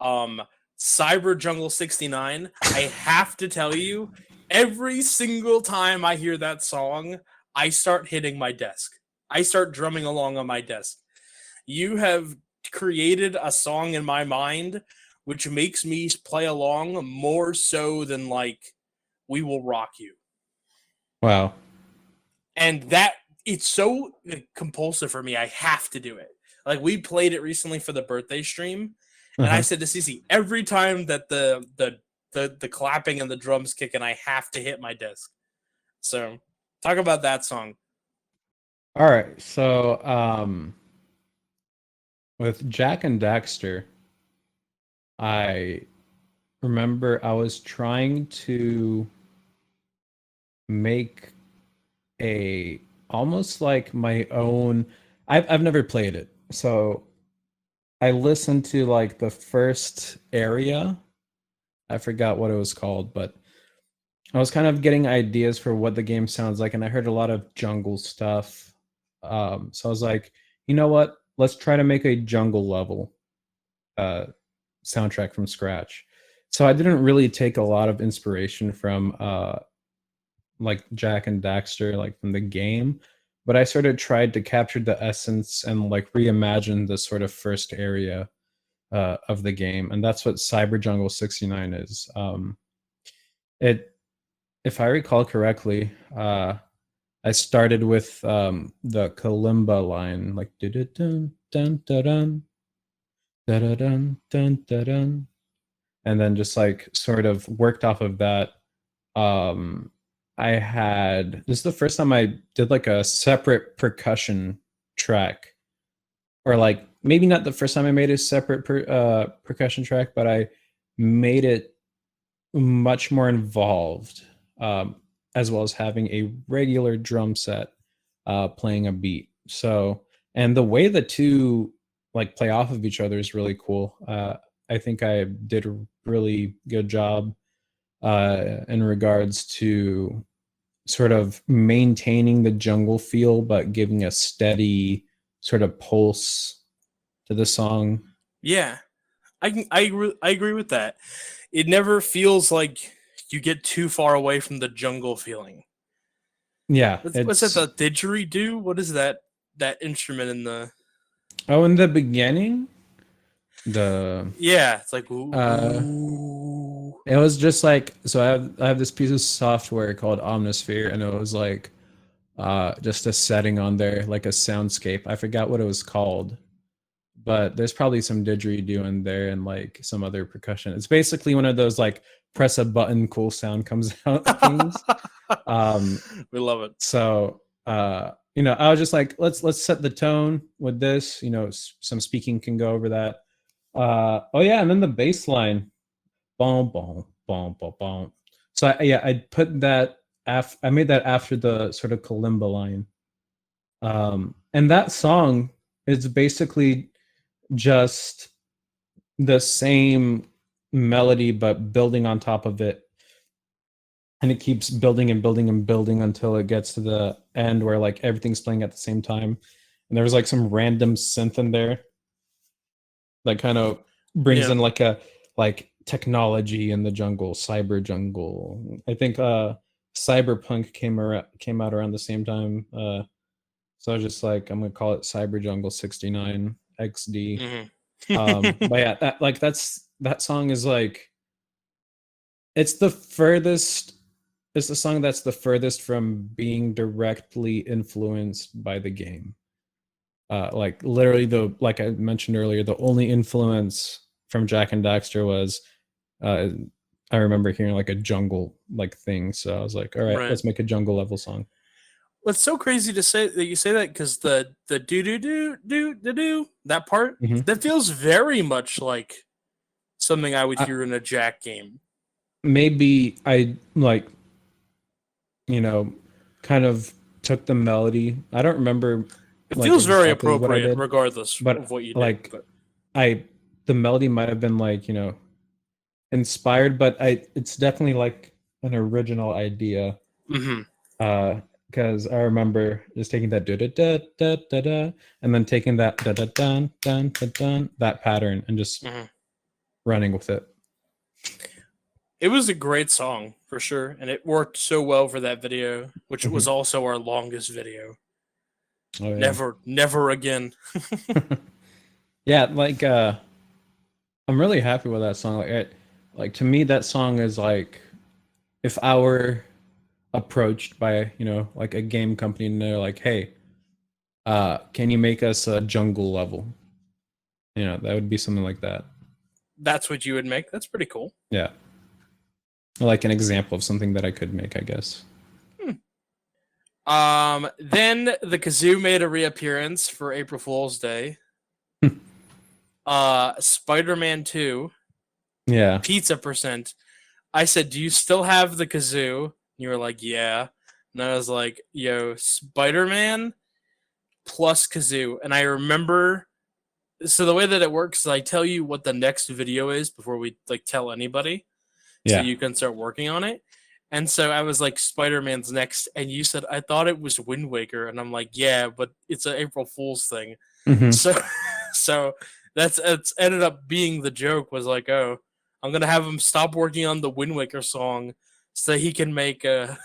Um, Cyber Jungle 69, I have to tell you, every single time I hear that song, I start hitting my desk. I start drumming along on my desk. You have created a song in my mind which makes me play along more so than like We Will Rock You. Wow. And that it's so compulsive for me. I have to do it. Like we played it recently for the birthday stream, and I Uh-huh. said to Cece, every time that the clapping and the drums kick in, I have to hit my desk. So talk about that song. All right. So with Jack and Daxter, I remember I was trying to make a almost like my own. I've never played it, so I listened to like the first area. I forgot what it was called, but I was kind of getting ideas for what the game sounds like, and I heard a lot of jungle stuff. So I was like, you know what? Let's try to make a jungle level uh, soundtrack from scratch. So I didn't really take a lot of inspiration from like Jack and Daxter, like from the game, but I sort of tried to capture the essence and like reimagine the sort of first area of the game, and that's what Cyber Jungle 69 is. It, if I recall correctly, I started with the kalimba line, like dun dun dun dun dun dun dun, and then just like sort of worked off of that. um I had this is the first time I did like a separate percussion track, or like maybe not the first time I made a separate percussion track, but I made it much more involved, um, as well as having a regular drum set playing a beat. So, and the way the two like play off of each other is really cool. I think I did a really good job in regards to sort of maintaining the jungle feel, but giving a steady sort of pulse to the song. Yeah, I agree with that. It never feels like you get too far away from the jungle feeling. Yeah, What's that? it's The didgeridoo? What is that instrument in the? oh, in the beginning, the Yeah, it's like ooh, uh ooh. it was just like, so I have this piece of software called Omnisphere, and it was like just a setting on there, like a soundscape. I forgot what it was called, but there's probably some didgeridoo in there and like some other percussion. It's basically one of those like press a button, cool sound comes out things. Um, We love it. so I was just like, let's set the tone with this. Some speaking can go over that. Oh yeah, and then the bass line, boom, boom, boom, boom, boom. So I put that. I made that after the sort of kalimba line. And that song is basically just the same melody but building on top of it, and it keeps building and building and building until it gets to the end where like everything's playing at the same time, and there's like some random synth in there that kind of brings Yeah. in like a like technology in the jungle, cyber jungle. I think cyberpunk came out around the same time. So I was just like, I'm gonna call it Cyber Jungle 69 XD. Mm-hmm. But yeah, that song is like, it's the furthest. It's the song that's the furthest from being directly influenced by the game. Like literally, like I mentioned earlier, the only influence from Jack and Daxter was, uh, I remember hearing like a jungle like thing. So I was like, all right, Right. let's make a jungle level song. What's so crazy to say that you say that, because the do do do do do do that part, Mhm. that feels very much like something I would I, hear in a Jack game. maybe I like, you know, kind of took the melody. I don't remember It like feels very exactly what I appropriate, did, regardless of but what you do. like But I the melody might have been like, inspired, but it's definitely like an original idea. hmm Because I remember just taking that da da da da da da, and then taking that da da dun dun dun dun, that pattern, and just hmm running with it. it was a great song for sure, and it worked so well for that video, which was Mhm. also our longest video. Oh yeah, Never again. yeah. Like I'm really happy with that song. Like to me, that song is like, if I were approached by like a game company and they're like, hey, can you make us a jungle level? That would be something like that. That's what you would make. That's pretty cool. Yeah. Like an example of something that I could make, I guess. Then the kazoo made a reappearance for April Fool's Day. Spider-Man 2, Yeah. Pizza Percent. I said, "Do you still have the kazoo?" And you were like, "Yeah." And I was like, "Yo, Spider-Man plus kazoo." And I remember, so the way that it works is I tell you what the next video is before we like tell anybody, so Yeah. you can start working on it. And so I was like, Spider-Man's next, and you said I thought it was Wind Waker, and I'm like, yeah, but it's an April Fool's thing. Hmm. So, so that's it's ended up being the joke, was like, oh, I'm gonna have him stop working on the Wind Waker song so he can make the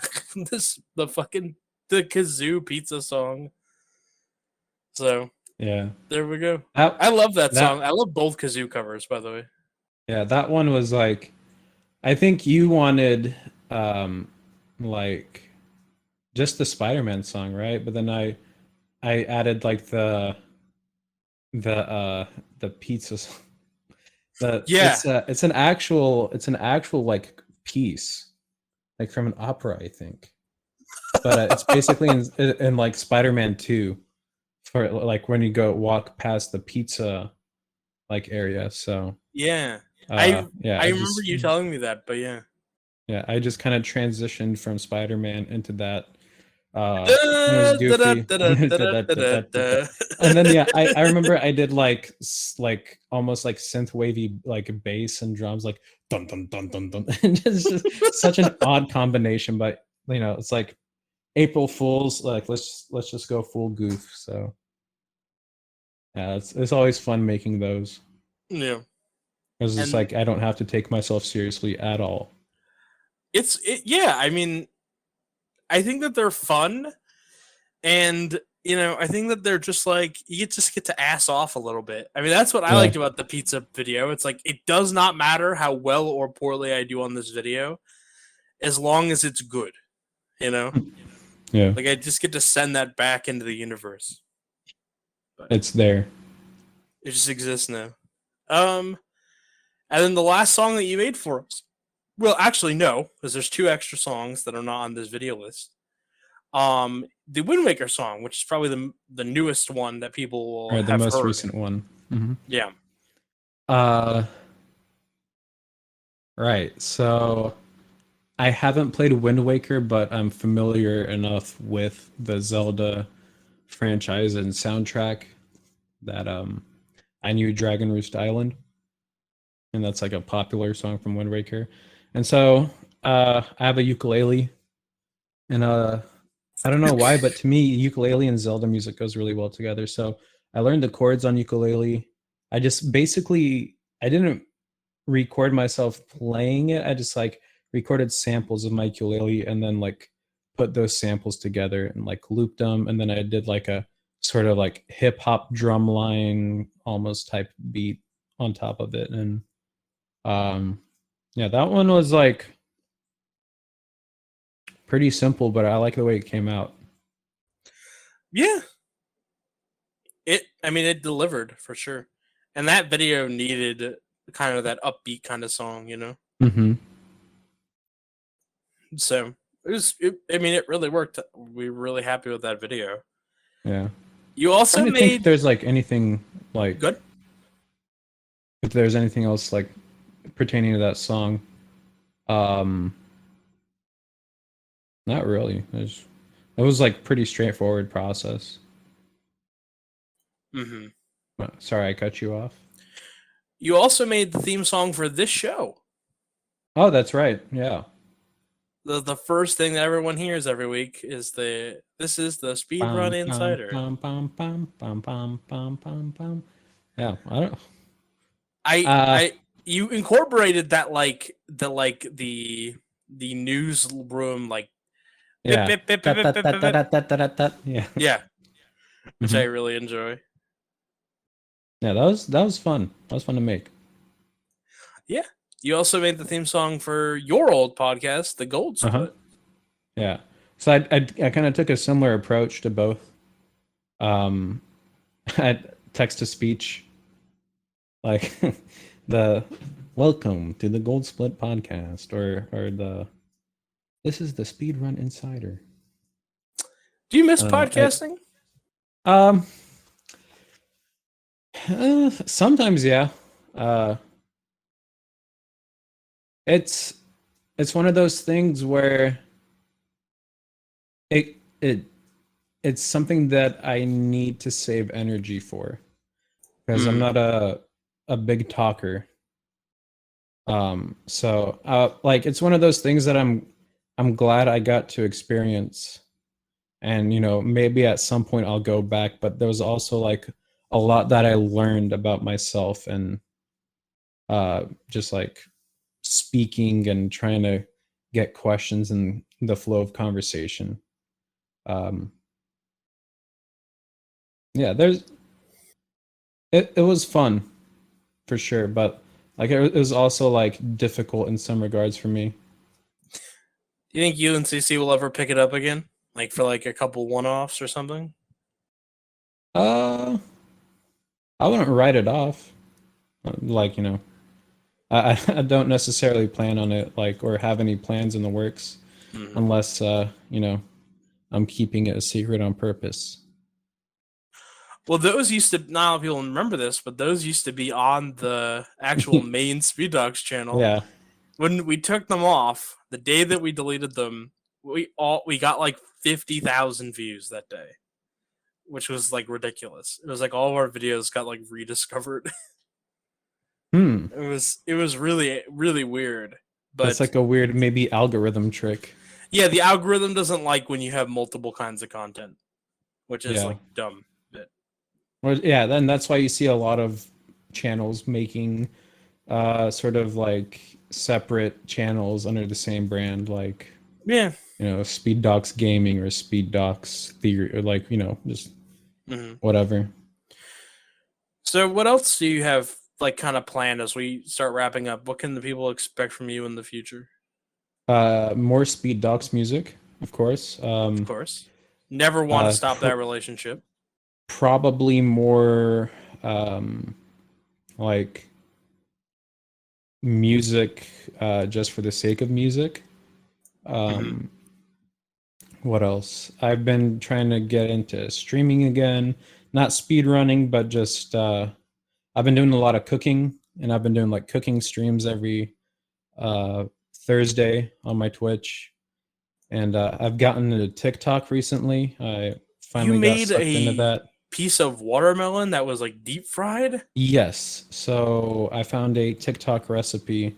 kazoo pizza song. So Yeah. there we go. That I love that song. that I love both kazoo covers, by the way. yeah, that one was like, I think you wanted like just the Spider-Man song, right? But then I added like the pizza song. Yeah, It's an actual like piece, like from an opera, I think. But it's basically in like Spider-Man 2, for like when you go walk past the pizza like area. So yeah. yeah, I remember you telling me that, but yeah. I just kind of transitioned from Spider-Man into that. It was goofy. And then yeah, I remember I did like like almost like synth wavy like bass and drums, like dun dun dun dun dun. And it's just such an odd combination, but it's like April Fools, like let's just go full goof. So yeah, it's always fun making those. Yeah. It's just And like I don't have to take myself seriously at all. yeah, I mean, I think that they're fun, and I think that they're just like, you just get to ass off a little bit. I mean, that's what I Yeah, liked about the pizza video. It's like, it does not matter how well or poorly I do on this video, as long as it's good, you know? yeah, Like, I just get to send that back into the universe. But it's there. it just exists now. Um, and then the last song that you made for us. Well, actually, no, because there's two extra songs that are not on this video list. The Wind Waker song, which is probably the newest one that people All will right, the have most heard. recent one. Hmm. Yeah. Uh, right. So I haven't played Wind Waker, but I'm familiar enough with the Zelda franchise and soundtrack that I knew Dragon Roost Island, and that's like a popular song from Wind Waker. And so I have a ukulele, and I don't know why, but to me, ukulele and Zelda music goes really well together. So I learned the chords on ukulele. I just basically I didn't record myself playing it. I just like recorded samples of my ukulele and then like put those samples together and like looped them, and then I did like a sort of like hip hop drum line almost type beat on top of it. And yeah, that one was like pretty simple, but I like the way it came out. Yeah. It delivered for sure. And that video needed kind of that upbeat kind of song, you know? Mm-hmm. So it really worked. We were really happy with that video. Yeah. You also I think if made there's like anything like good. if there's anything else like pertaining to that song, um not really. It was like pretty straightforward process. Mm-hmm. Sorry, I cut you off. You also made the theme song for this show. Oh, that's right. Yeah. The first thing that everyone hears every week is this is the Speedrun Insider. Yeah, I don't. I you incorporated that the newsroom like Yeah. Yeah. yeah, which I really enjoy. Yeah, that was fun. That was fun to make. Yeah. You also made the theme song for your old podcast, The Gold Split. Yeah. So I kind of took a similar approach to both. I text to speech, like the welcome to the Gold Split podcast, or the this is the Speedrun Insider. Do you miss podcasting? Sometimes, yeah. It's one of those things where it's something that I need to save energy for, because I'm not a big talker. So like it's one of those things that I'm glad I got to experience, and maybe at some point I'll go back, but there was also like a lot that I learned about myself, and just like speaking and trying to get questions in the flow of conversation. Yeah, it was fun for sure, but like it was also like difficult in some regards for me. Do you think you and CC will ever pick it up again? Like for like a couple one-offs or something? I wouldn't write it off. Like, I don't necessarily plan on it, like, or have any plans in the works, unless I'm keeping it a secret on purpose. Well, those used to, not a lot of people remember this, but those used to be on the actual main Speed Dogs channel. Yeah. When we took them off, the day that we deleted them, we got like 50,000 views that day, which was like ridiculous. It was like all of our videos got like rediscovered. It was really, really weird. But it's like a weird maybe algorithm trick. Yeah, the algorithm doesn't like when you have multiple kinds of content, which is like dumb. Well, yeah, then that's why you see a lot of channels making sort of like separate channels under the same brand, like Speed Docs Gaming or Speed Docs Theory, or like just whatever. So what else do you have like kind of planned as we start wrapping up? What can the people expect from you in the future? More Speed Docs music, of course. Of course. Never want to stop that relationship. Probably more like music just for the sake of music. What else? I've been trying to get into streaming again, not speed running, but just I've been doing a lot of cooking, and I've been doing like cooking streams every Thursday on my Twitch, and I've gotten into TikTok recently. I finally got sucked into that. Piece of watermelon that was like deep fried? Yes. So I found a TikTok recipe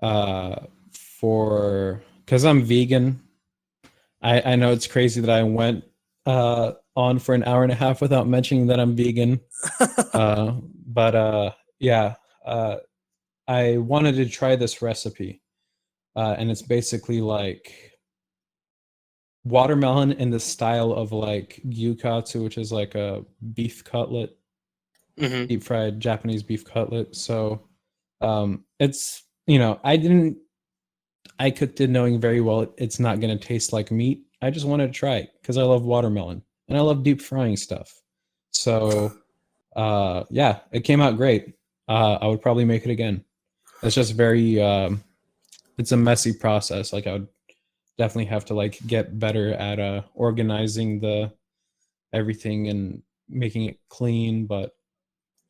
for, because I'm vegan. I know it's crazy that I went on for an hour and a half without mentioning that I'm vegan. But yeah, I wanted to try this recipe. And it's basically like watermelon in the style of like gyukatsu, which is like a beef cutlet, Mm-hmm. deep fried Japanese beef cutlet. So it's I cooked it knowing very well it's not going to taste like meat. I just wanted to try it because I love watermelon and I love deep frying stuff. So yeah, it came out great. I would probably make it again. It's just very it's a messy process. Like I would definitely have to like get better at organizing the everything and making it clean. But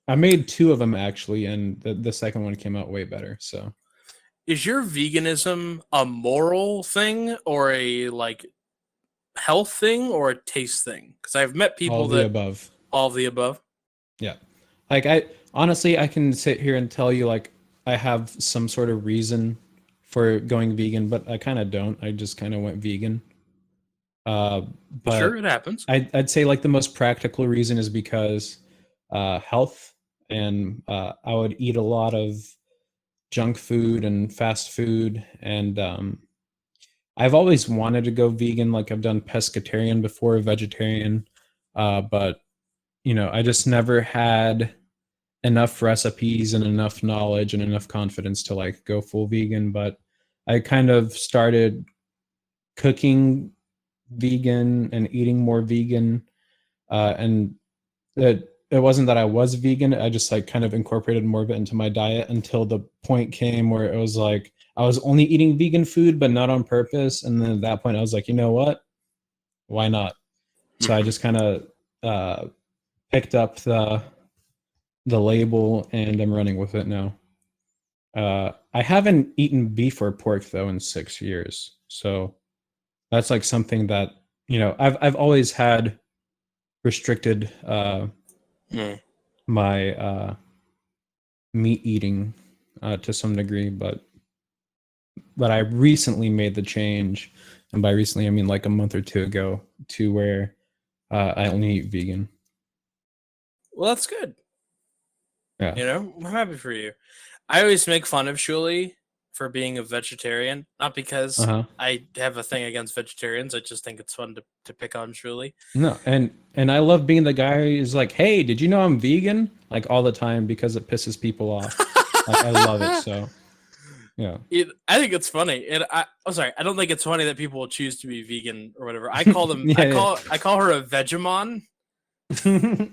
I made two of them actually, and the second one came out way better. So Is your veganism a moral thing or a like health thing or a taste thing? Because I've met people all the that above. all of the above. Yeah. Like I honestly I can sit here and tell you like I have some sort of reason for going vegan, but I kind of don't. I just kind of went vegan. Uh Sure, but it happens. I'd say like the most practical reason is because health, and I would eat a lot of junk food and fast food, and I've always wanted to go vegan. Like I've done pescatarian before, vegetarian, but I just never had enough recipes and enough knowledge and enough confidence to like go full vegan. But I kind of started cooking vegan and eating more vegan, and it wasn't that I was vegan. I just like kind of incorporated more of it into my diet until the point came where it was like I was only eating vegan food, but not on purpose. And then at that point, I was like, you know what? Why not? So I Mhm. just kind of picked up the label and I'm running with it now. I haven't eaten beef or pork though in 6 years, so that's like something that I've always had restricted Mm. my meat eating to some degree, but I recently made the change, and by recently I mean like a month or two ago, to where I only eat vegan. Well, that's good. Yeah. I'm happy for you. I always make fun of Shuli for being a vegetarian, not Uh because huh. I have a thing against vegetarians. I just think it's fun to pick on Shuli. No, and I love being the guy who's like, "Hey, did you know I'm vegan?" Like all the time because it pisses people off. Like I love it. So yeah. I think it's funny, and I'm sorry. I don't think it's funny that people will choose to be vegan or whatever. I call them. Yeah, I call her a Vegemon, yeah.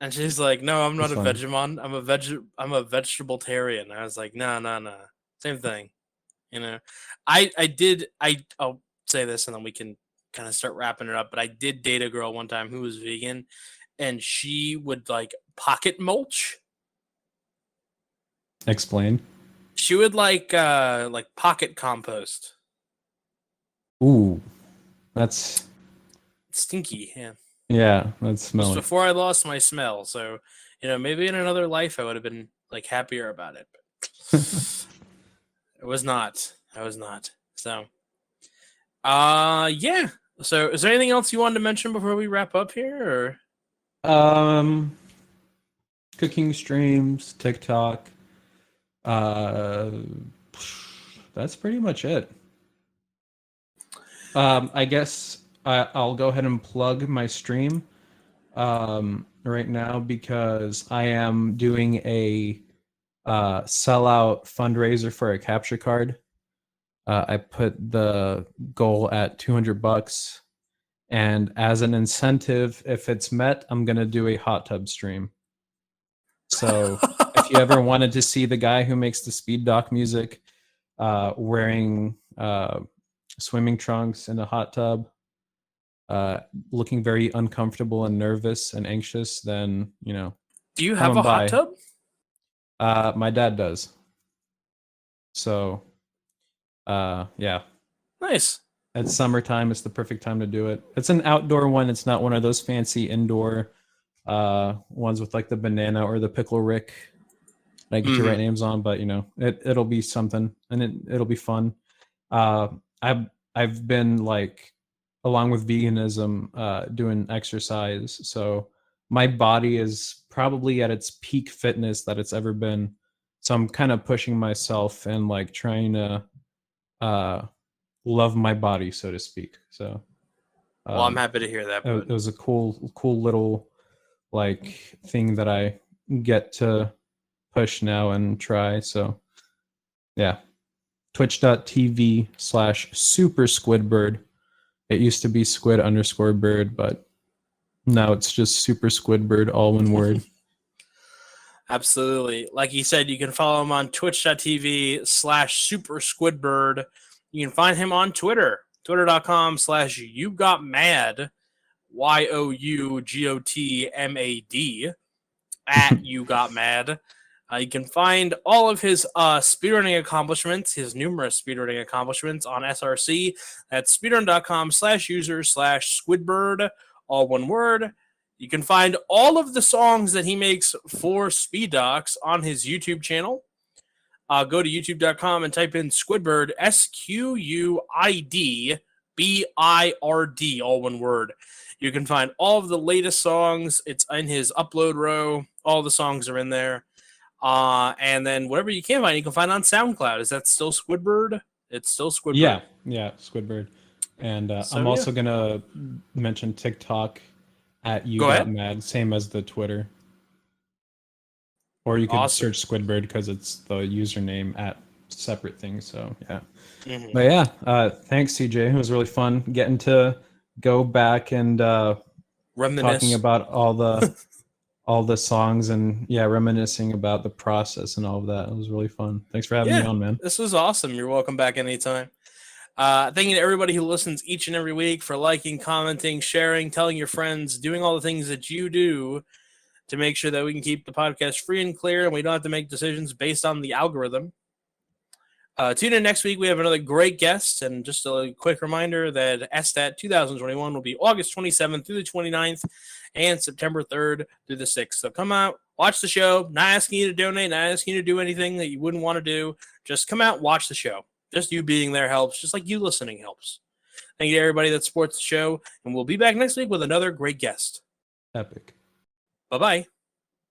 and she's like, "No, I'm not That's a fine. Vegemon. I'm a vegetable-tarian." I was like, "No, no, no, same thing." You know, I did. I'll say this, and then we can kind of start wrapping it up. But I did date a girl one time who was vegan, and she would like pocket mulch. Explain. She would like pocket compost. Ooh, that's Stinky, yeah. that's It was smelly. before I lost my smell, so maybe in another life I would have been like happier about it. But it was not. I was not. So, yeah. So, is there anything else you wanted to mention before we wrap up here, um, cooking streams, TikTok. Uh, that's pretty much it. I guess I'll go ahead and plug my stream right now because I am doing a sellout fundraiser for a capture card. I put the goal at $200, and as an incentive, if it's met, I'm gonna do a hot tub stream. So if you ever or? wanted to see the guy who makes the speed dock music wearing swimming trunks in a hot tub, looking very uncomfortable and nervous and anxious, then Do you come have on a hot by. tub? My dad does. So yeah, Nice. it's summertime. It's the perfect time to do it. It's an outdoor one. It's not one of those fancy indoor ones with like the banana or the pickle Rick. I get your Mm-hmm. right names on, but it'll be something, and it'll be fun. Uh, I've been like, along with veganism, doing exercise, so my body is probably at its peak fitness that it's ever been. So I'm kind of pushing myself and like trying to uh love my body, so to speak. So Well, I'm happy to hear that. it was a cool little like thing that I get to push now and try. So yeah, twitch.tv/super squidbird. It used to be squid_bird, but now it's just super squidbird, all one word. Absolutely. Like he said, you can follow him on twitch.tv/super squidbird. You can find him on Twitter, twitter.com/yougotmad, YOUGOTMAD, @yougotmad. You can find all of his speedrunning accomplishments, his numerous speedrunning accomplishments on SRC at speedrun.com/user/squidbird, all one word. You can find all of the songs that he makes for Speed Docs on his YouTube channel. Go to youtube.com and type in Squidbird, SQUIDBIRD, all one word. You can find all of the latest songs. It's in his upload row. All the songs are in there. And then whatever you can find on SoundCloud. Is that still Squidbird? It's still Squidbird. Yeah, Squidbird. And I'm also going to mention TikTok @YouGotMad, same as the Twitter. Or you could search Squidbird because it's the username at separate things. So yeah. Mm-hmm. But yeah, thanks CJ. It was really fun getting to go back and reminisce, talking about all the all the songs and reminiscing about the process and all of that. It was really fun. Thanks for having me on, man. This was awesome. You're welcome back anytime. Thank you to everybody who listens each and every week for liking, commenting, sharing, telling your friends, doing all the things that you do to make sure that we can keep the podcast free and clear and we don't have to make decisions based on the algorithm. Tune in next week. We have another great guest. And just a quick reminder that STAT 2021 will be August 27th through the 29th and September 3rd through the 6th. So come out, watch the show. Not asking you to donate, not asking you to do anything that you wouldn't want to do. Just come out, watch the show. Just you being there helps, just like you listening helps. Thank you to everybody that supports the show, and we'll be back next week with another great guest. Epic. Bye-bye.